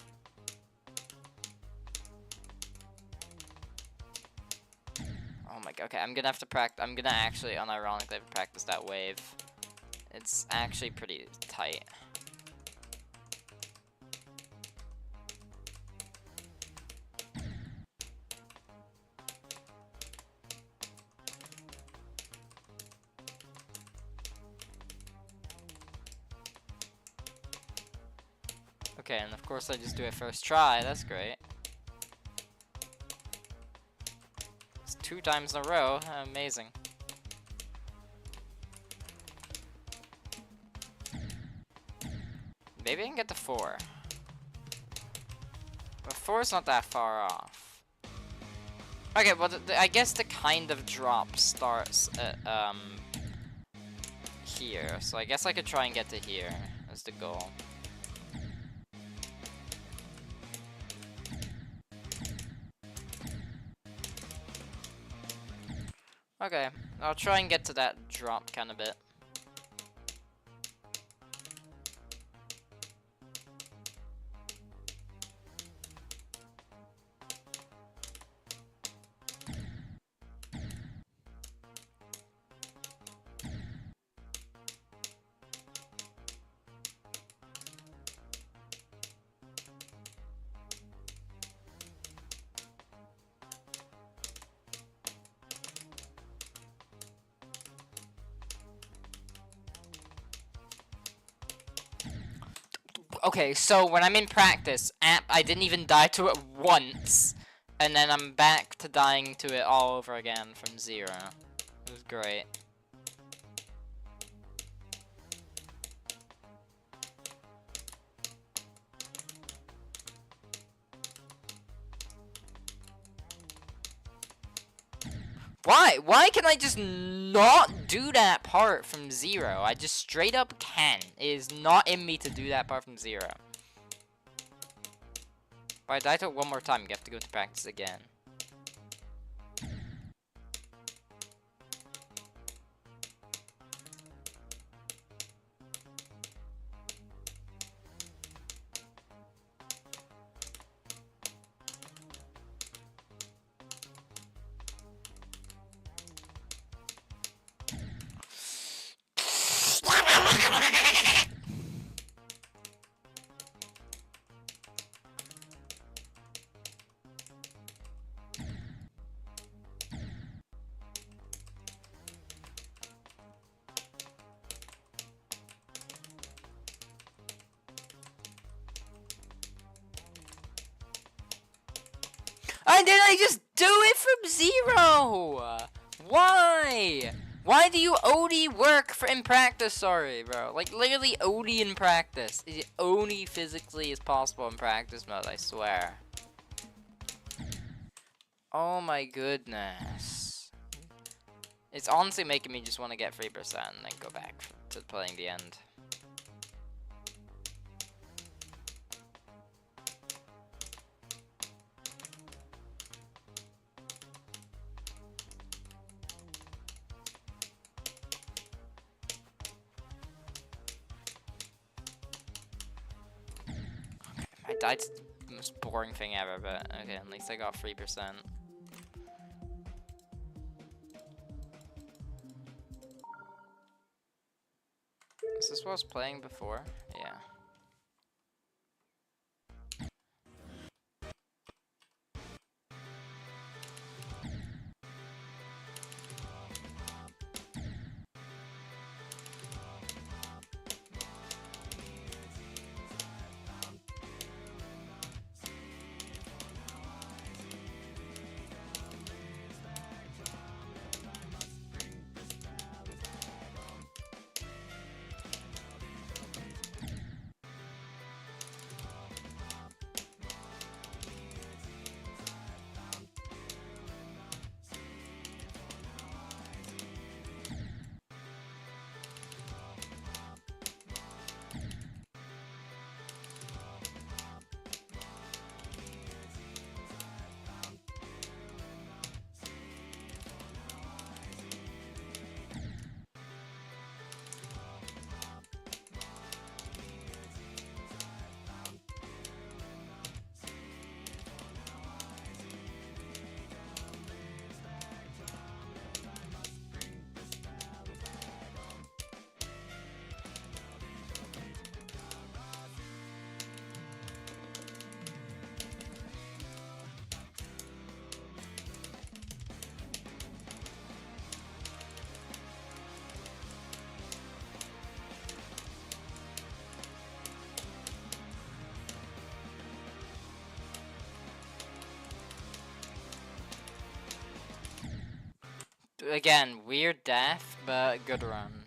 Oh my god, okay, I'm gonna have to practice. I'm gonna actually unironically have to practice that wave. It's actually pretty tight. Okay, and of course I just do it first try, that's great. It's 2 times in a row, amazing. Maybe I can get to 4. But 4 is not that far off. Okay, well, I guess the kind of drop starts at, here. So I guess I could try and get to here as the goal. Okay, I'll try and get to that drop kind of bit. Okay, so when I'm in practice, I didn't even die to it once, and then I'm back to dying to it all over again from 0. It was great. Why? Why can I just not do that part from 0? I just straight up can. It is not in me to do that part from 0. If I die to it one more time, you have to go to practice again. And then I just do it from 0! Why? Why do you OD work in practice? Sorry, bro. Like, literally OD in practice. It only physically is possible in practice mode, I swear. Oh my goodness. It's honestly making me just want to get 3% and then go back to playing the end. I died to the most boring thing ever, but okay, at least I got 3%. Is this what I was playing before? Yeah. Again, weird death, but good run.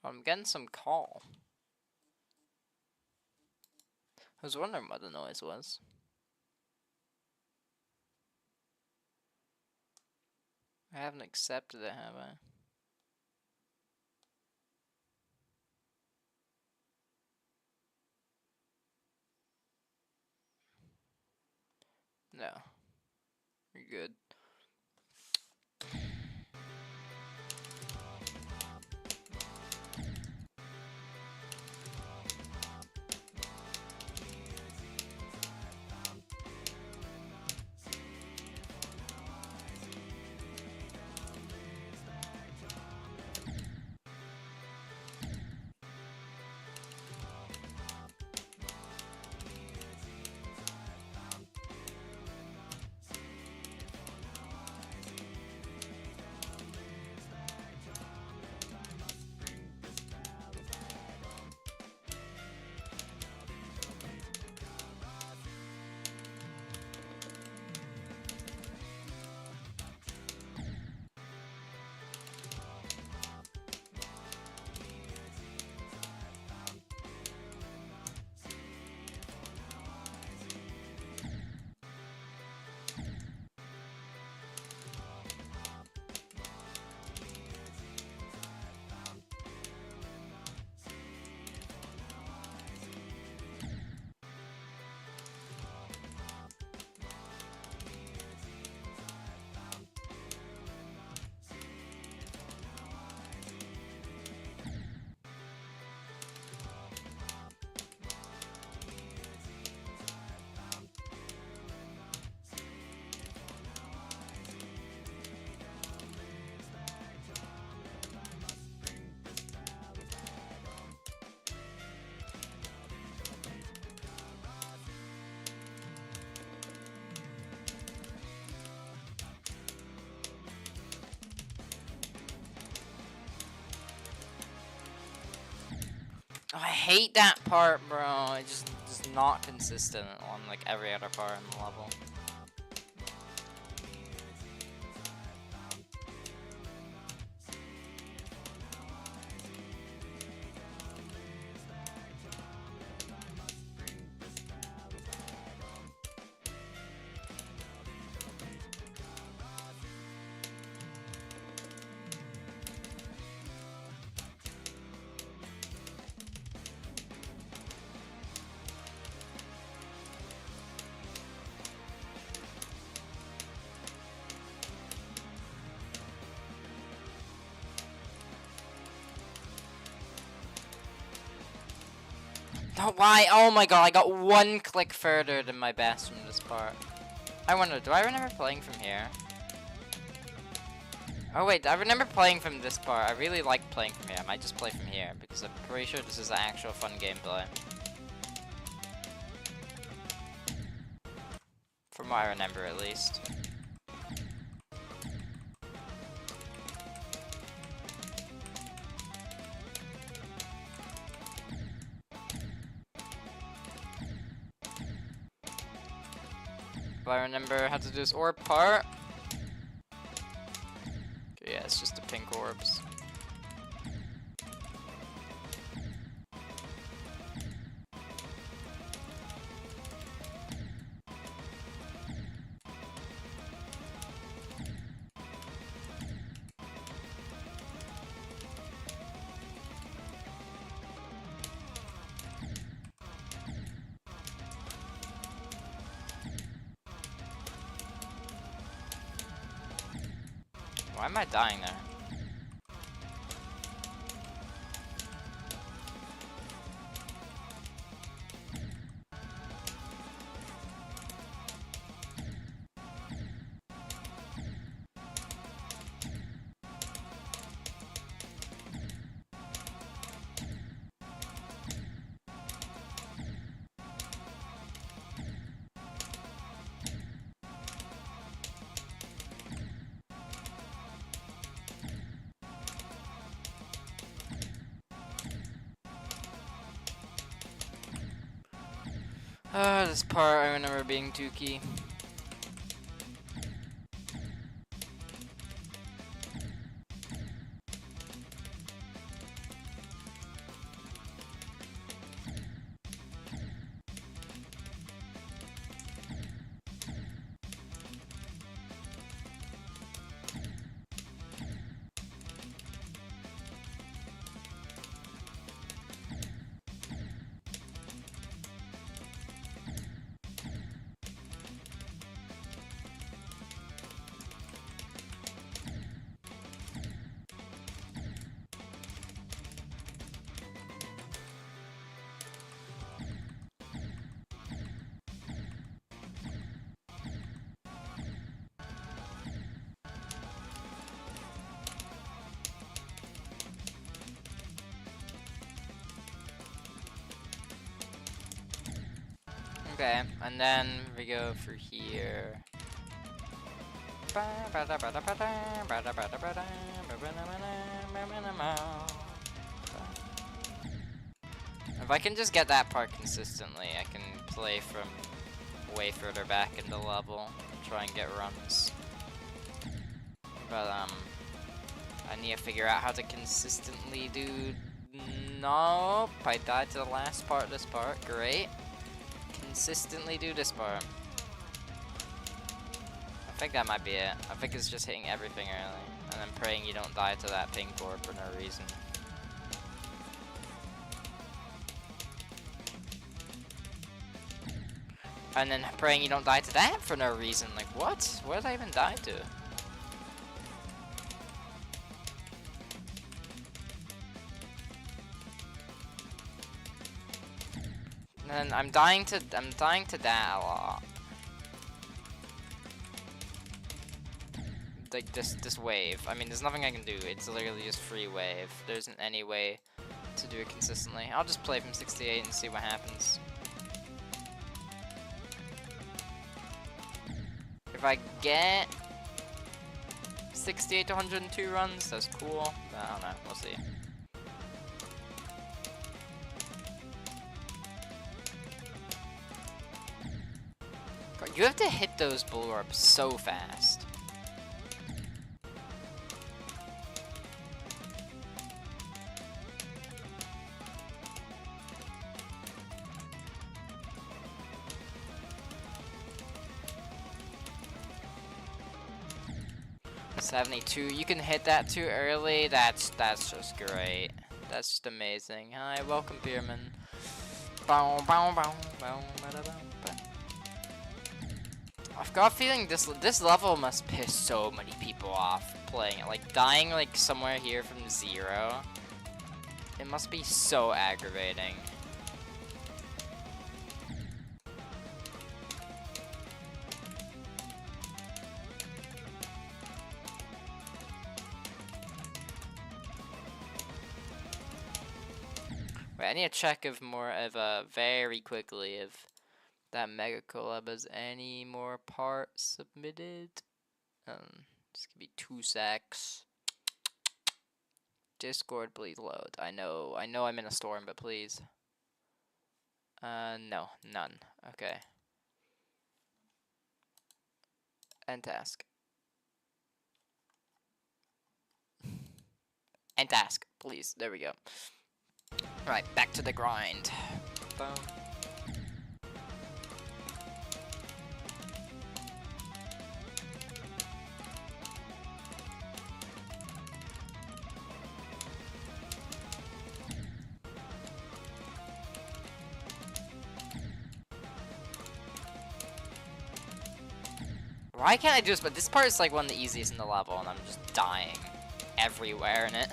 I'm getting some call. I was wondering what the noise was. I haven't accepted it, have I? No. You're good. hate that part, bro. It just is not consistent on like every other part in the level. Oh, why? Oh my god, I got one click further than my best from this part. I wonder, do I remember playing from here? Oh wait, I remember playing from this part. I really like playing from here. I might just play from here, because I'm pretty sure this is actual fun gameplay. From what I remember, at least. But I remember how to do this orb part. Okay, yeah, it's just the pink orbs. Why am I dying there? This part I remember being dookie. Okay, and then we go for here. If I can just get that part consistently, I can play from way further back in the level and try and get runs. But I need to figure out how to consistently do. Nope, I died to the last part of this part. Great. Consistently do this part. I think that might be it. I think it's just hitting everything early and then praying you don't die to that pink orb for no reason. And then praying you don't die to that for no reason. Like, what? What did I even die to? And I'm dying to that a lot. Like this wave. I mean, there's nothing I can do. It's literally just free wave. There isn't any way to do it consistently. I'll just play from 68 and see what happens. If I get 68 to 102 runs, that's cool. But I don't know. We'll see. You have to hit those bull orbs so fast. $72. You can hit that too early. That's just great. That's just amazing. Hi, welcome, Beerman. I've got a feeling this level must piss so many people off playing it. Like dying like somewhere here from 0. It must be so aggravating. Wait, I need to check if very quickly if that Mega Collab has any more parts submitted. This could be 2 secs. Discord, please load. I know I'm in a storm, but please. No, none. Okay. End task. End task, please. There we go. Right, back to the grind. Boom. Why can't I do this? But this part is like one of the easiest in the level, and I'm just dying everywhere in it.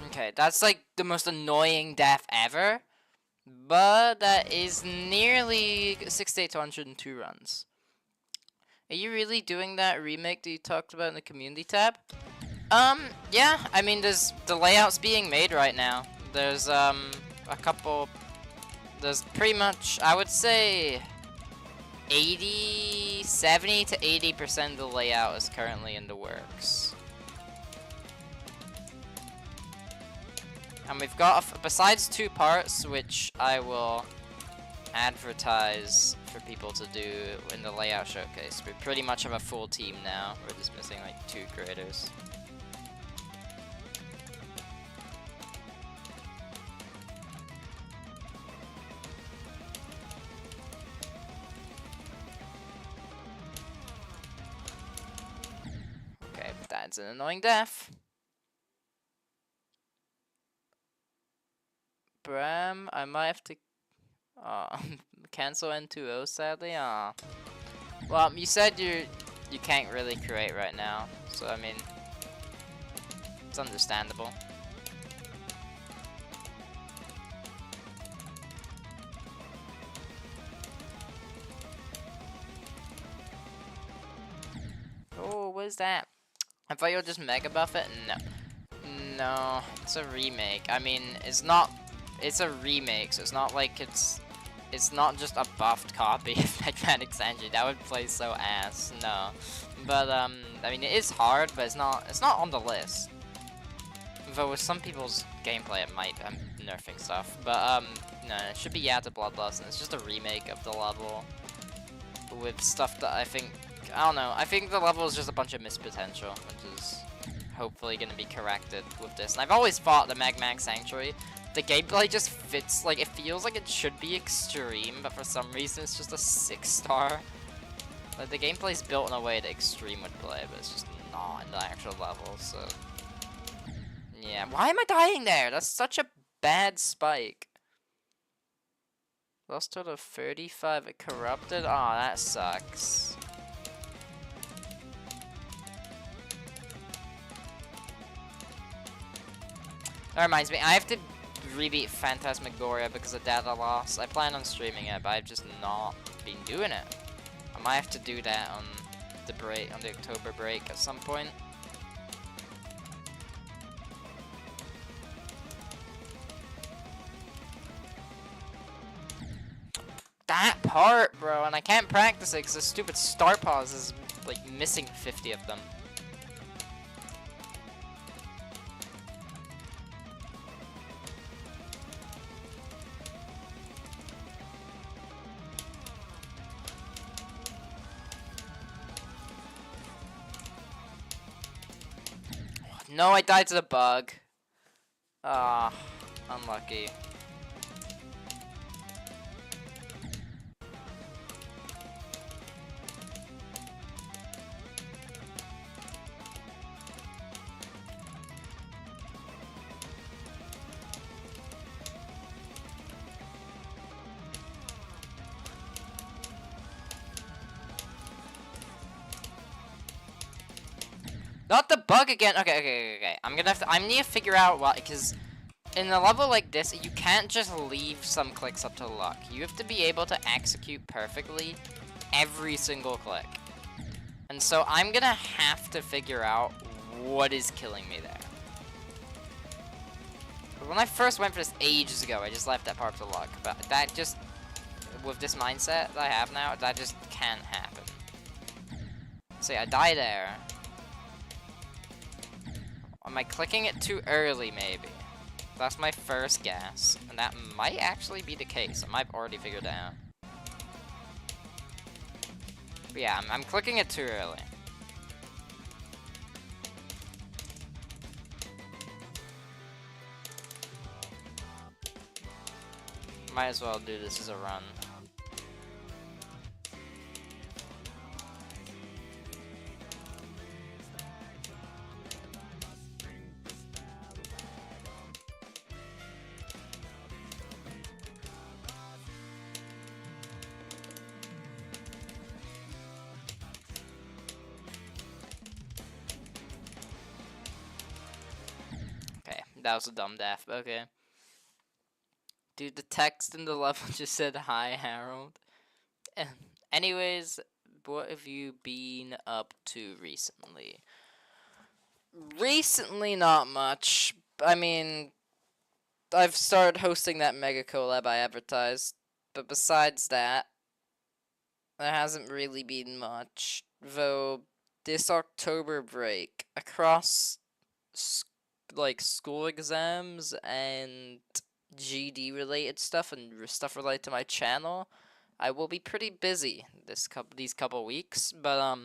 Okay, that's like the most annoying death ever, but that is nearly 68 to 102 runs. Are you really doing that remake that you talked about in the community tab? Yeah, I mean, there's the layouts being made right now. There's a couple, there's pretty much, I would say 70 to 80% of the layout is currently in the works. And we've got, besides 2 parts, which I will advertise for people to do in the layout showcase, we pretty much have a full team now. We're just missing like 2 creators. Okay, that's an annoying death. Bram, I might have to cancel N2O sadly. Well, you said you can't really create right now, so I mean, it's understandable. Oh, what is that? I thought you would just mega buff it. No. No, it's a remake. I mean, it's not. It's a remake, so it's not like it's not just a buffed copy of Magnetic Sanctuary. That would play so ass. No, but I mean, it is hard, but it's not on the list. Though with some people's gameplay, it might. I'm nerfing stuff, but no, it should be Yatta Bloodlust, and it's just a remake of the level with stuff that I don't know. I think the level is just a bunch of missed potential, which is hopefully going to be corrected with this. And I've always thought the Magnetic Sanctuary, the gameplay just fits, like, it feels like it should be extreme, but for some reason it's just a 6-star. Like, the gameplay's built in a way that extreme would play, but it's just not in the actual level, so. Yeah, why am I dying there? That's such a bad spike. Lost total of 35 corrupted? Aw, that sucks. That reminds me, I have to rebeat Phantasmagoria because of data loss. I plan on streaming it, but I've just not been doing it. I might have to do that on the break, on the October break at some point. That part, bro, and I can't practice it because the stupid start pause is like missing 50 of them. No, I died to the bug. Ah, unlucky. Not the bug again. Okay. I'm gonna have to. I need to figure out what, because in a level like this, you can't just leave some clicks up to luck. You have to be able to execute perfectly every single click. And so I'm gonna have to figure out what is killing me there. But when I first went for this ages ago, I just left that part to luck. But that just, with this mindset that I have now, that just can't happen. See, I die there. Am I clicking it too early, maybe? That's my first guess. And that might actually be the case. I might have already figured it out. But yeah, I'm clicking it too early. Might as well do this as a run. That was a dumb death, but okay. Dude, the text in the level just said, "Hi, Harold." Anyways, what have you been up to recently? Recently, not much. I mean, I've started hosting that mega collab I advertised. But besides that, there hasn't really been much. Though, this October break, across like school exams and GD related stuff and stuff related to my channel, I will be pretty busy these couple weeks, but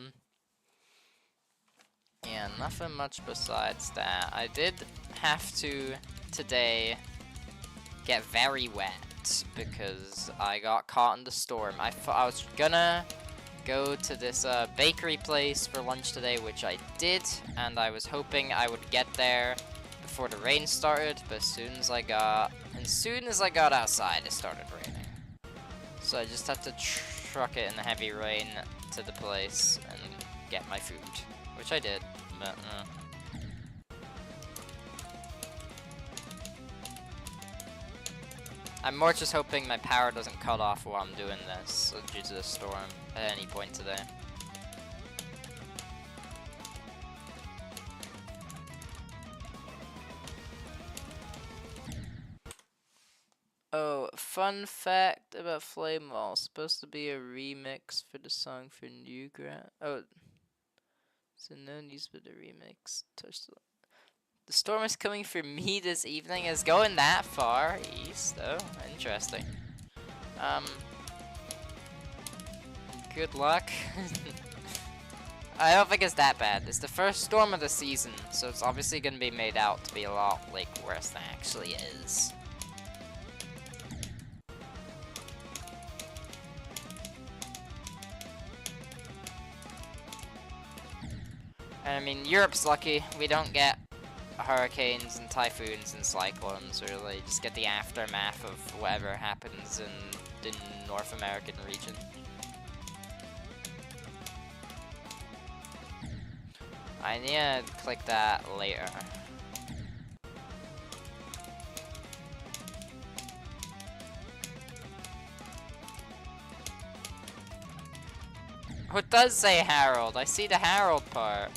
yeah, nothing much besides that. I did have to today get very wet because I got caught in the storm. I thought I was gonna go to this bakery place for lunch today, which I did, and I was hoping I would get there before the rain started, but as soon as I got outside, it started raining. So I just had to truck it in the heavy rain to the place and get my food, which I did, but I'm more just hoping my power doesn't cut off while I'm doing this due to the storm at any point today. Oh, fun fact about Flamewall. Supposed to be a remix for the song for Newgrass. Oh, so no news but the remix. The storm is coming for me this evening. Is going that far east. Oh, interesting. Good luck. I don't think it's that bad. It's the first storm of the season, so it's obviously going to be made out to be a lot like worse than it actually is. I mean, Europe's lucky. We don't get hurricanes and typhoons and cyclones, really. Just get the aftermath of whatever happens in the North American region. I need to click that later. Oh, it does say Harold. I see the Harold part.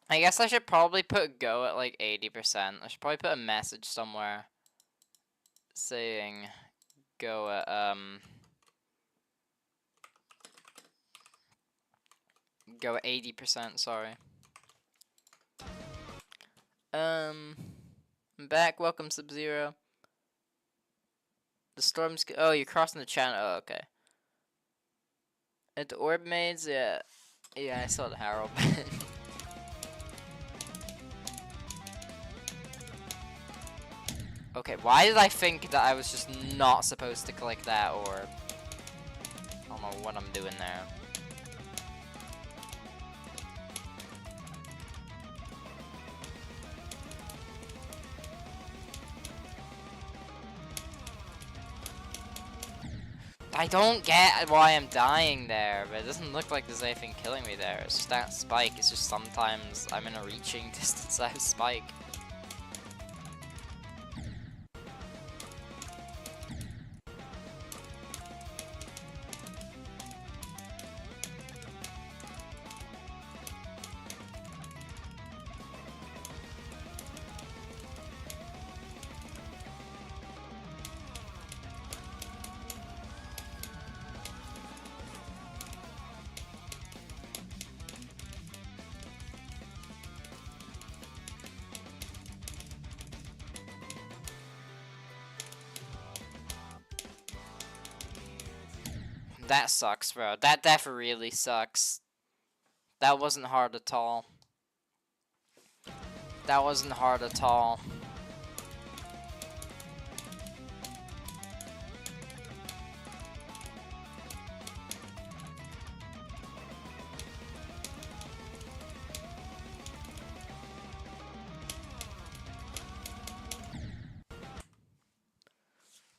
I guess I should probably put go at like 80%. I should probably put a message somewhere saying go at go at 80%, sorry. I'm back, welcome Sub-Zero. The storm's oh, you're crossing the channel, oh, okay. At the orb maids, yeah. Yeah, I saw the Harold. Okay, why did I think that I was just not supposed to click that orb? I don't know what I'm doing there. I don't get why I'm dying there, but it doesn't look like there's anything killing me there. It's just that spike, it's just sometimes I'm in a reaching distance out of spike. That sucks, bro. That def really sucks. That wasn't hard at all. That wasn't hard at all.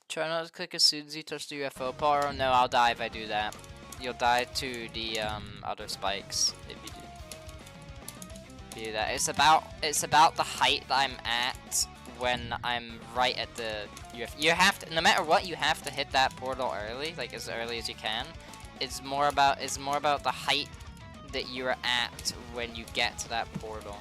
Try not to click as soon as you touch the UFO power. No, I'll die if I do that. You'll die to the other spikes if you do that. It's about the height that I'm at when I'm right at the UFO. You have to, no matter what, you have to hit that portal early, like as early as you can. It's more about the height that you're at when you get to that portal.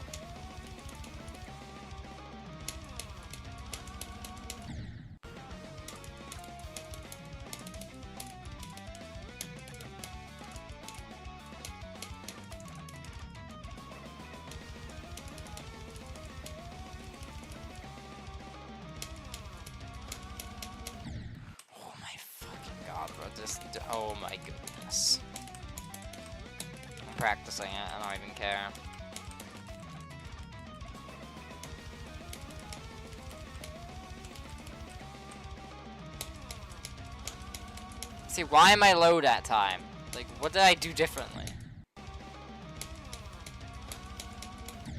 Oh my goodness. I'm practicing it, I don't even care. See, why am I low that time? Like, what did I do differently?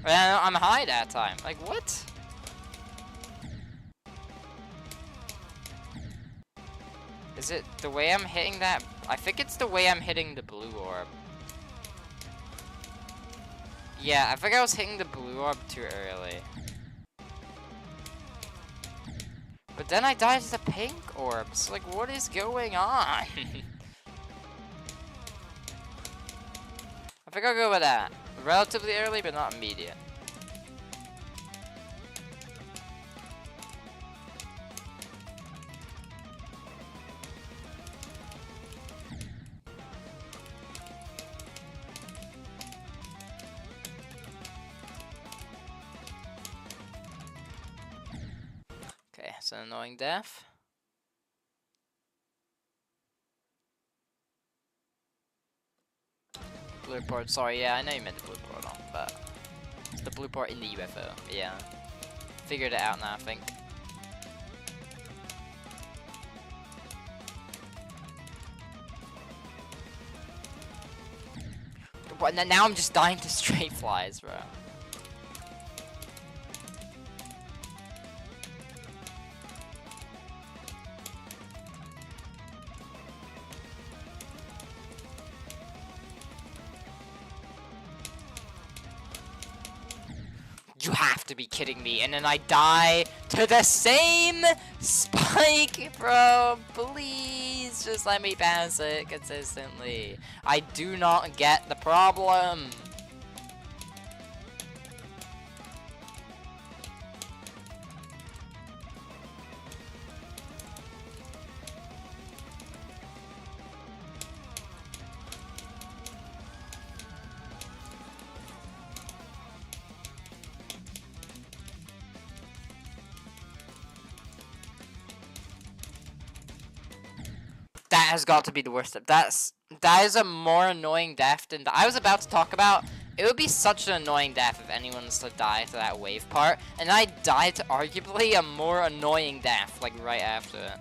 I'm high that time. Like, what? Is it the way I'm hitting that? I think it's the way I'm hitting the blue orb. Yeah, I think I was hitting the blue orb too early. But then I died to the pink orbs. Like, what is going on? I think I'll go with that. Relatively early, but not immediate. Okay, it's an annoying death. Blue port, sorry, yeah, I know you meant the blue portal, but The blue part in the UFO. Yeah. Figured it out now, I think. What, now I'm just dying to straight flies, bro. You have to be kidding me, and then I die to the same spike, bro. Please, just let me pass it consistently. I do not get the problem. That has got to be the worst. That is a more annoying death than I was about to talk about. It would be such an annoying death if anyone was to die to that wave part, and I died to arguably a more annoying death, like right after it.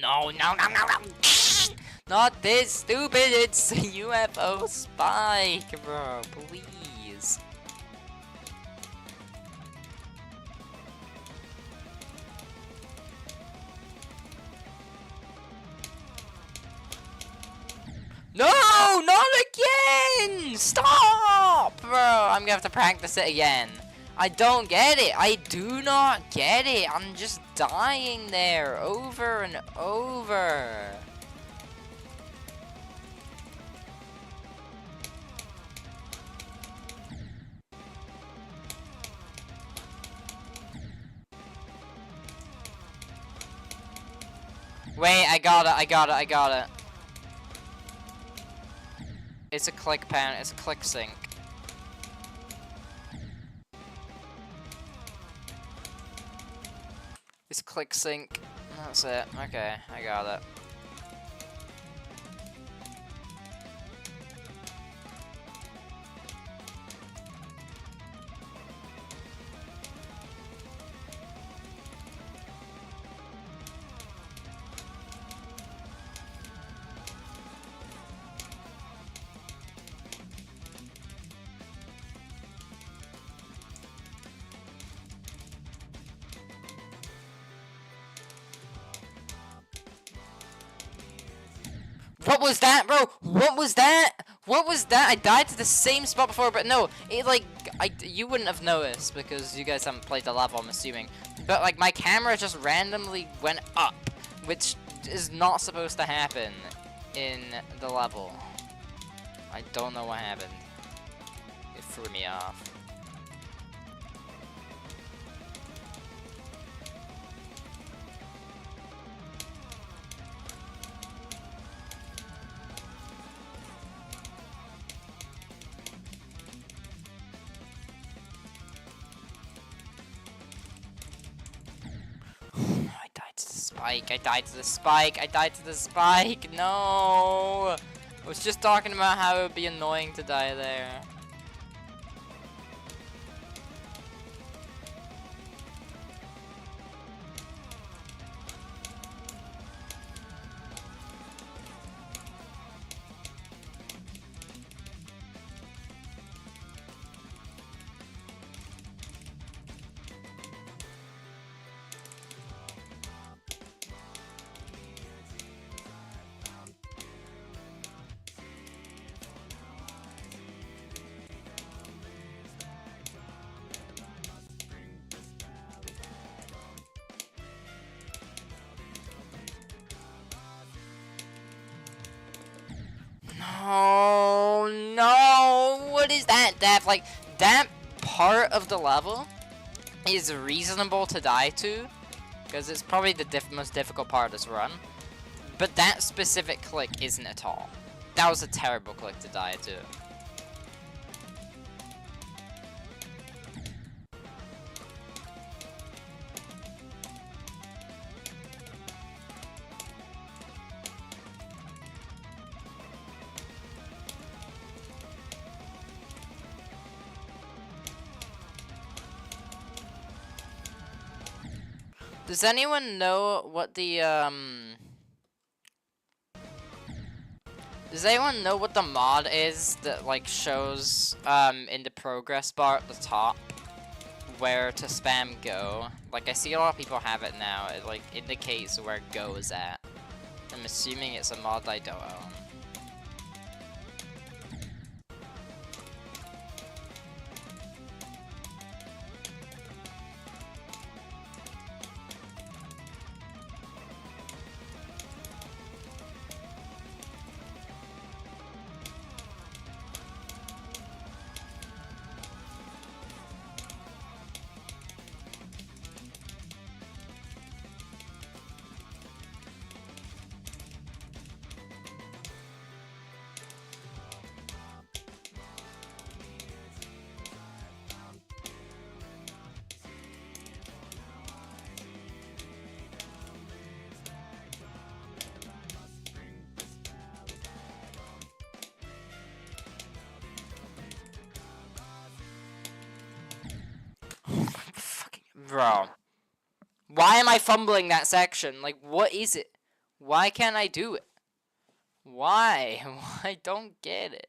No. Not this stupid, it's a UFO spike, bro, please. No, not again! Stop, bro, I'm gonna have to practice it again. I don't get it. I do not get it. I'm just dying there over and over. Wait, I got it. It's a click pan, it's a click sync. It's click sync. That's it. Okay, I got it. What was that, bro? What was that? What was that? I died to the same spot before, but no, it like, you wouldn't have noticed because you guys haven't played the level, I'm assuming. But like, my camera just randomly went up, which is not supposed to happen in the level. I don't know what happened. It threw me off. I died to the spike. I died to the spike. No. I was just talking about how it would be annoying to die there. Oh no, what is that death? Like, that part of the level is reasonable to die to, because it's probably the most difficult part of this run. But that specific click isn't at all. That was a terrible click to die to. Does anyone know what the, Does anyone know what the mod is that, like, shows, in the progress bar at the top where to spam go? Like, I see a lot of people have it now. It, like, indicates where go is at. I'm assuming it's a mod I don't own. Bro. Why am I fumbling that section? Like, what is it? Why can't I do it? Why? I don't get it.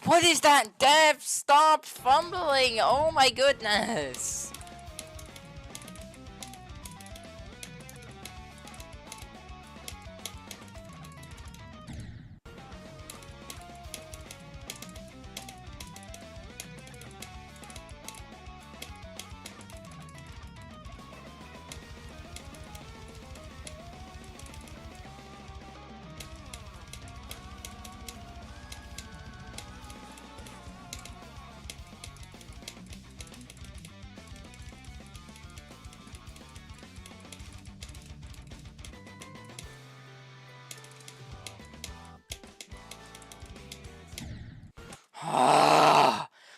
What is that, Dev? Stop fumbling! Oh my goodness!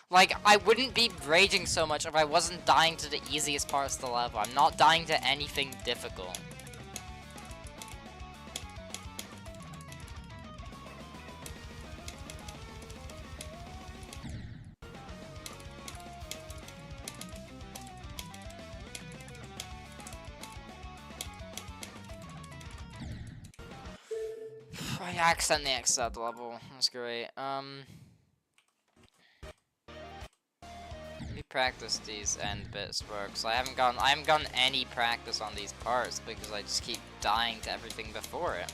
Like, I wouldn't be raging so much if I wasn't dying to the easiest parts of the level. I'm not dying to anything difficult. I accidentally exited the level. That's great. Let me practice these end bits because I haven't gotten any practice on these parts because I just keep dying to everything before it.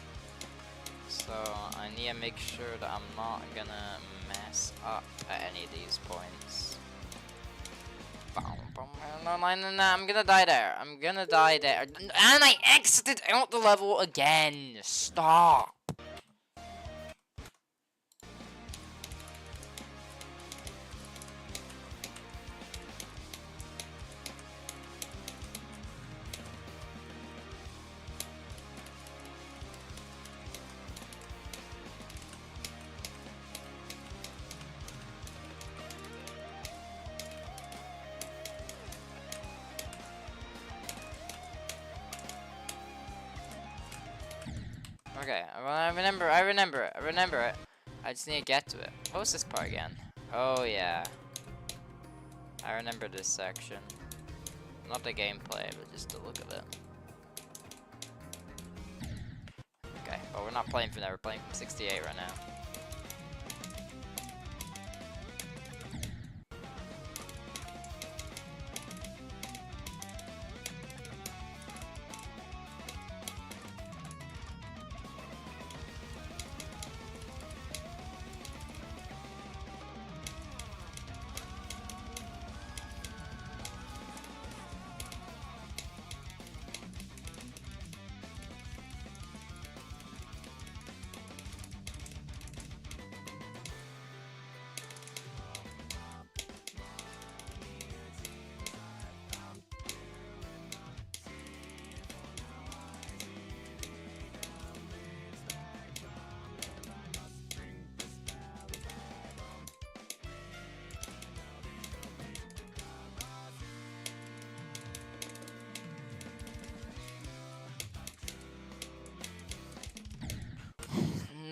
So I need to make sure that I'm not gonna mess up at any of these points. No, I'm gonna die there. I'm gonna die there. And I exited out the level again. Stop. Okay, I remember it. I just need to get to it. What was this part again? Oh yeah. I remember this section. Not the gameplay, but just the look of it. Okay, well we're not playing from there, we're playing from 68 right now.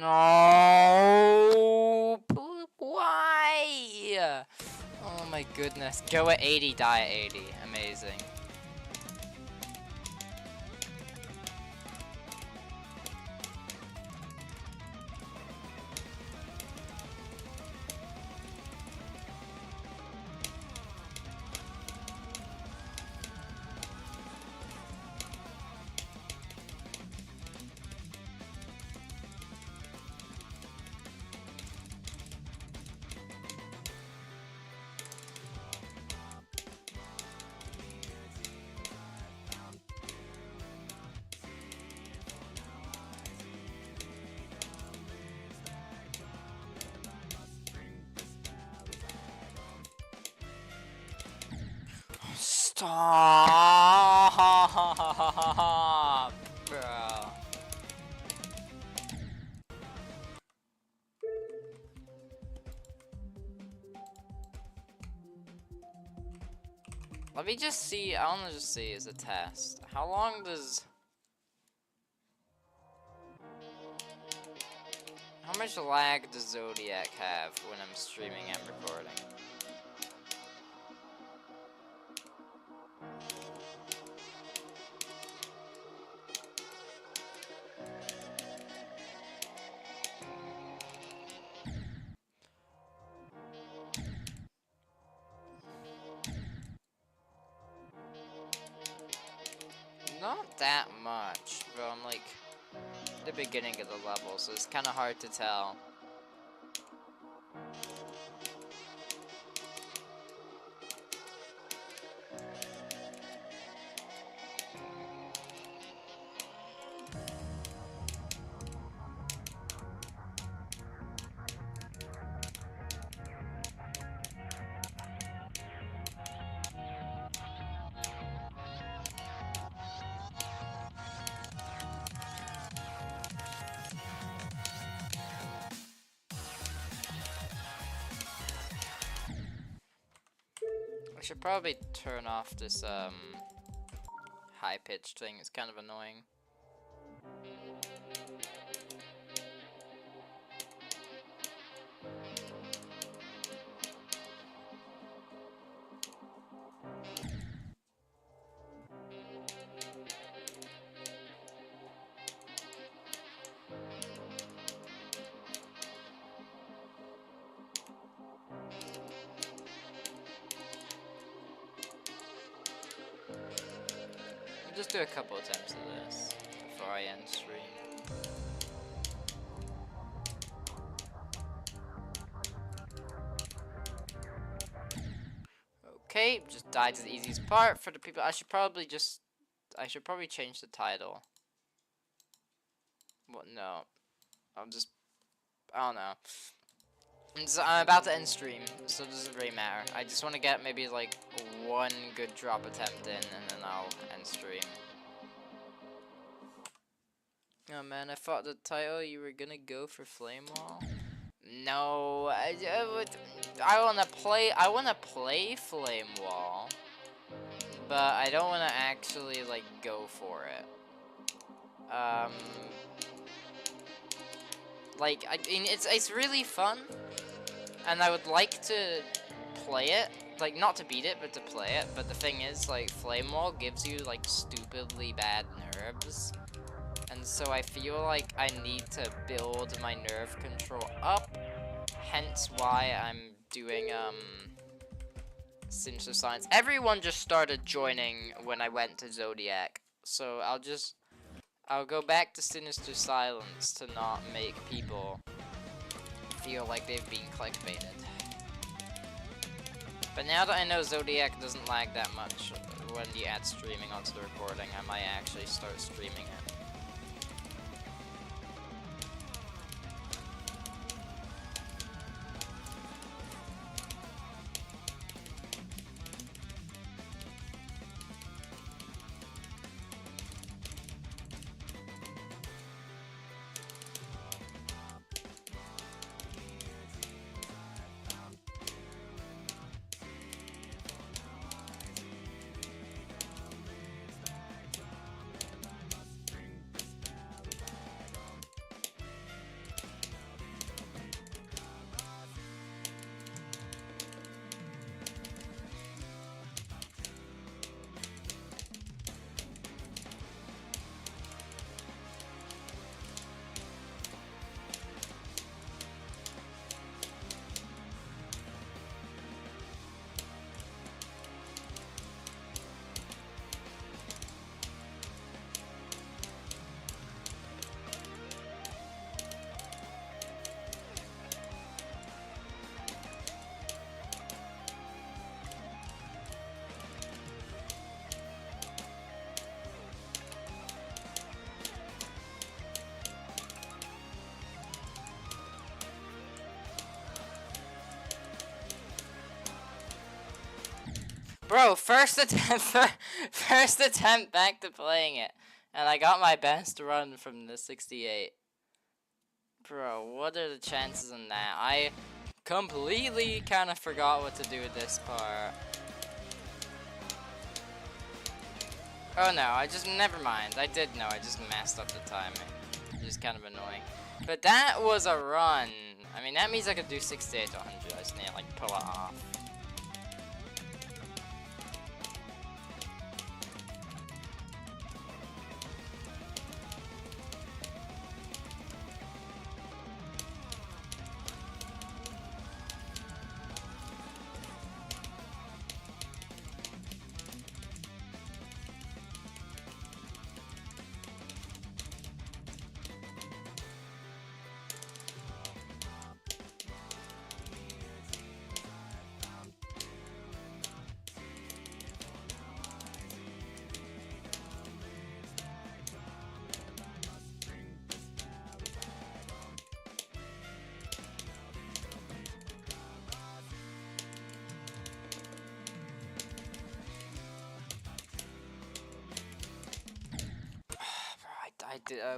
No! Why? Oh my goodness. Go at 80, die at 80. Amazing. Stop, bro. Let me just see. I want to just see as a test. How long does? How much lag does Zodiac have when I'm streaming and recording? Not that much, but I'm like the beginning of the level, so it's kind of hard to tell. I should probably turn off this high-pitched thing. It's kind of annoying. I'll just do a couple attempts of this before I end stream. Okay, just died to the easiest part for the people. I should probably change the title. What? No. I don't know. So I'm about to end stream, so it doesn't really matter. I just want to get maybe like one good drop attempt in, and then I'll end stream. Oh man, I thought the title you were gonna go for Flamewall. No, I wanna play Flamewall, but I don't wanna actually like go for it. Like, I mean, it's really fun, and I would like to play it. Like, not to beat it, but to play it. But the thing is, like, Flamewall gives you, like, stupidly bad nerves. And so I feel like I need to build my nerve control up. Hence why I'm doing, Sinister Science. Everyone just started joining when I went to Zodiac. So I'll go back to Sinister Silence to not make people feel like they've been clickbaited. But now that I know Zodiac doesn't lag that much when you add streaming onto the recording, I might actually start streaming it. Bro, first attempt back to playing it, and I got my best run from the 68. Bro, what are the chances in that? I completely kind of forgot what to do with this part. Oh no, never mind. I did know, I just messed up the timing. Just kind of annoying. But that was a run. I mean, that means I could do 68 to 100. I just need to, like, pull it off.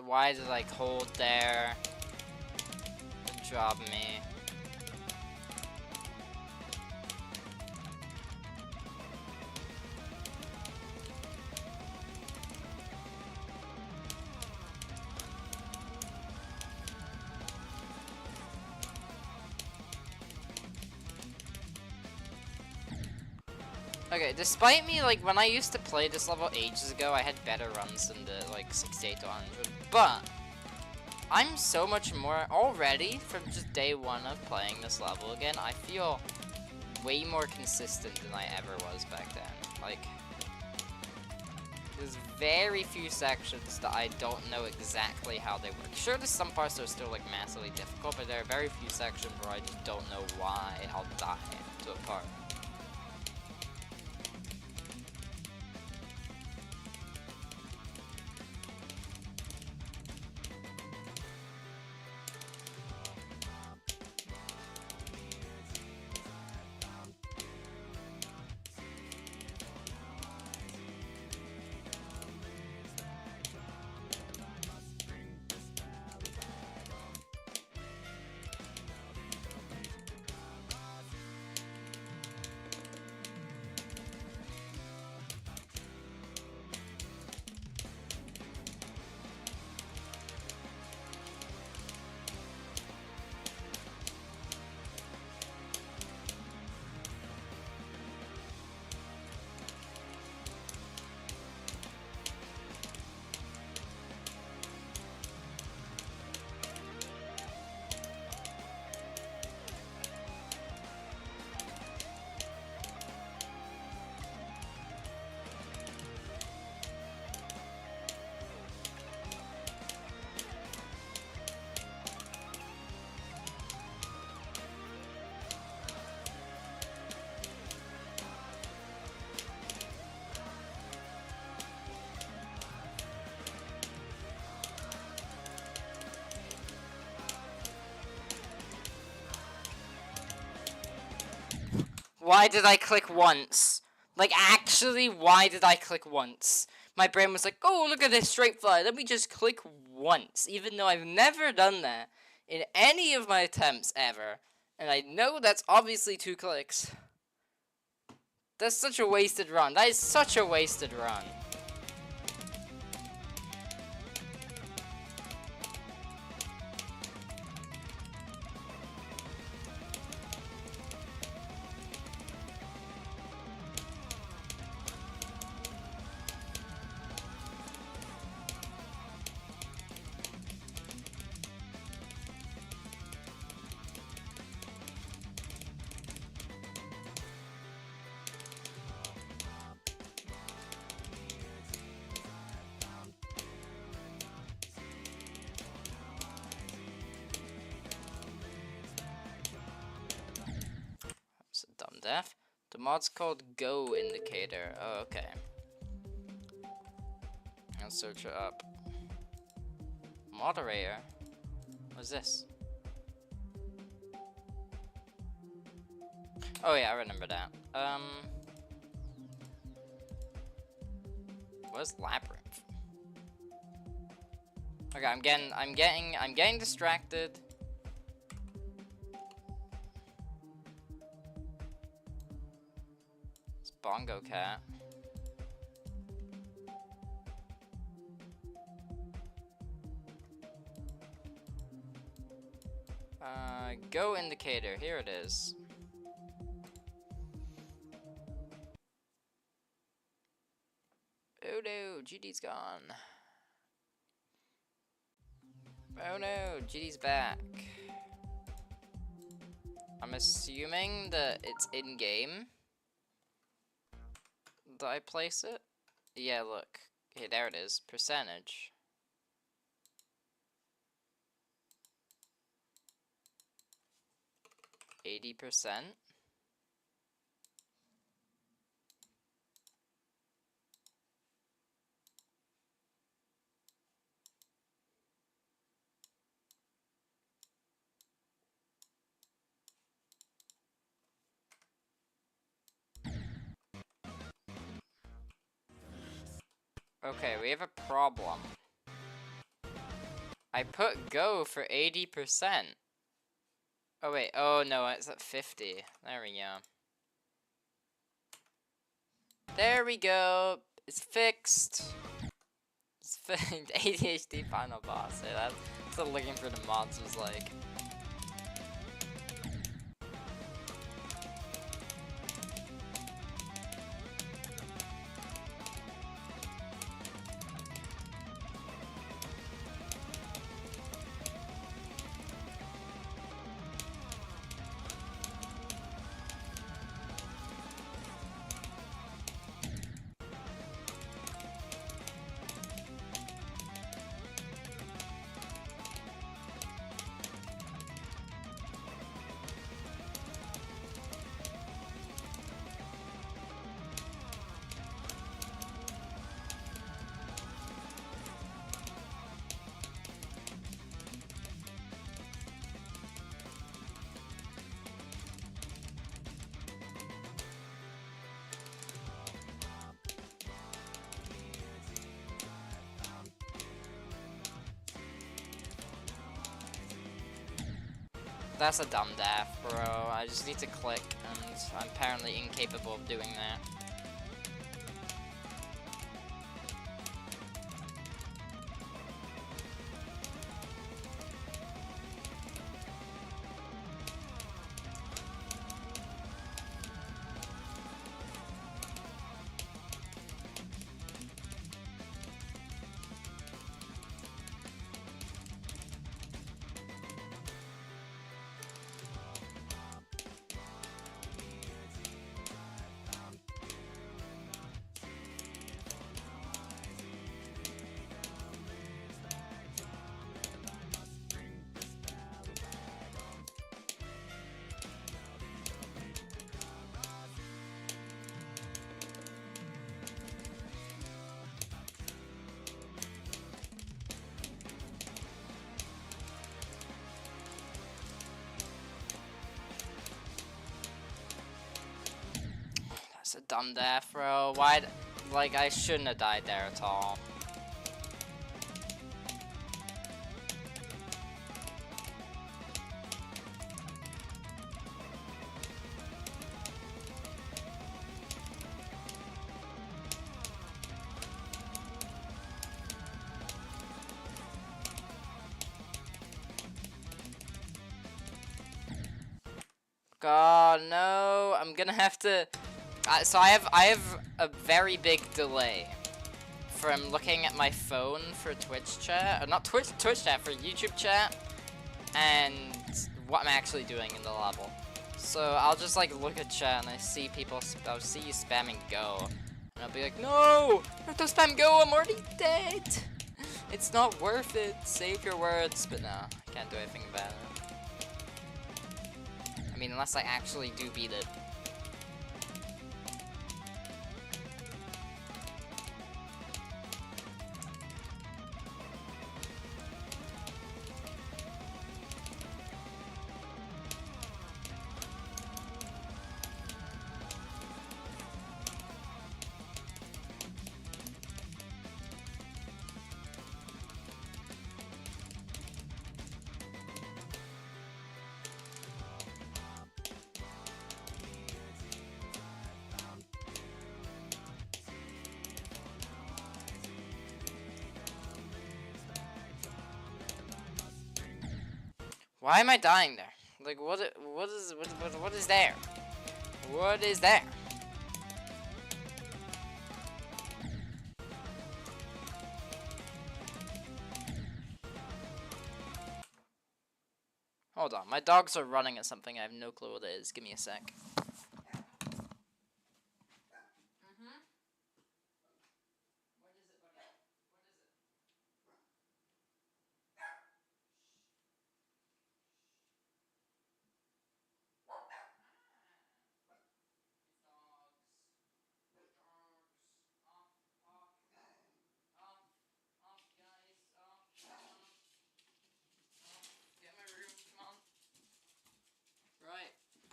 Why did I hold there? Good job, me. Okay, despite me, like, when I used to play this level ages ago, I had better runs than the, like, 68 to 100, but I'm so much more, already, from just day one of playing this level again, I feel way more consistent than I ever was back then. Like, there's very few sections that I don't know exactly how they work. Sure, there's some parts that are still, like, massively difficult, but there are very few sections where I just don't know why I'll die to a part. Why did I click once? Like, actually, why did I click once? My brain was like, oh, look at this straight fly. Let me just click once. Even though I've never done that in any of my attempts ever. And I know that's obviously 2 clicks. That's such a wasted run. That is such a wasted run. Dumb deaf. The mod's called Go Indicator. Oh, okay. I'll search it up. Moderator? What's this? Oh yeah, I remember that. Where's Labyrinth? Okay, I'm getting distracted. It's Bongo Cat. Go indicator, here it is. Oh no, GD's gone. Oh no, GD's back. I'm assuming that it's in-game that I place it. Yeah, look. Okay, there it is. Percentage. %. Okay, we have a problem. I put go for 80%. Oh wait, oh no, it's at 50. There we go. There we go. It's fixed. It's ADHD final boss. Yeah, that's what looking for the mods was like. That's a dumb daff, bro. I just need to click, and I'm apparently incapable of doing that. It's a dumb death, bro. Why? Like, I shouldn't have died there at all. God, no! I'm gonna have to. So I have a very big delay from looking at my phone for Twitch chat, or not Twitch chat, for YouTube chat, and what I'm actually doing in the level. So I'll just like look at chat and I see people. I'll see you spamming go, and I'll be like, no, don't spam go. I'm already dead. It's not worth it. Save your words. But no, I can't do anything about it. I mean, unless I actually do beat it. Why am I dying there? Like, what is there? What is there? Hold on, my dogs are running at something. I have no clue what it is. Give me a sec.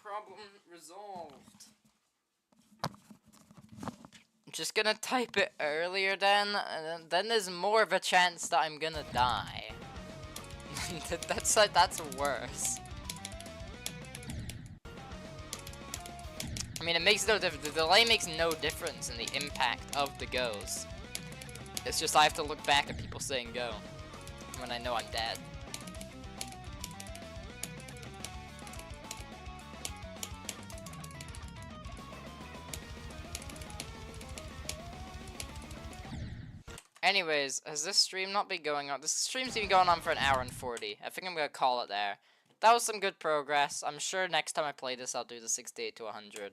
Problem resolved. I'm just gonna type it earlier then, and then there's more of a chance that I'm gonna die. that's worse. I mean, it makes no difference. The delay makes no difference in the impact of the goes. It's just I have to look back at people saying go when I know I'm dead. Anyways, has this stream not been going on? This stream's been going on for an hour and 40. I think I'm gonna call it there. That was some good progress. I'm sure next time I play this, I'll do the 68 to 100.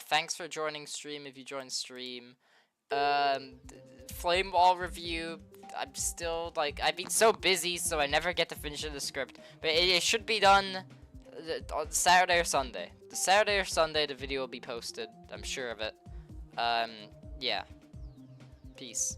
Thanks for joining stream if you joined stream. Flamewall review. I'm still, like, I've been so busy, so I never get to finish the script. But it should be done on Saturday or Sunday. The Saturday or Sunday, the video will be posted. I'm sure of it. Yeah. Peace.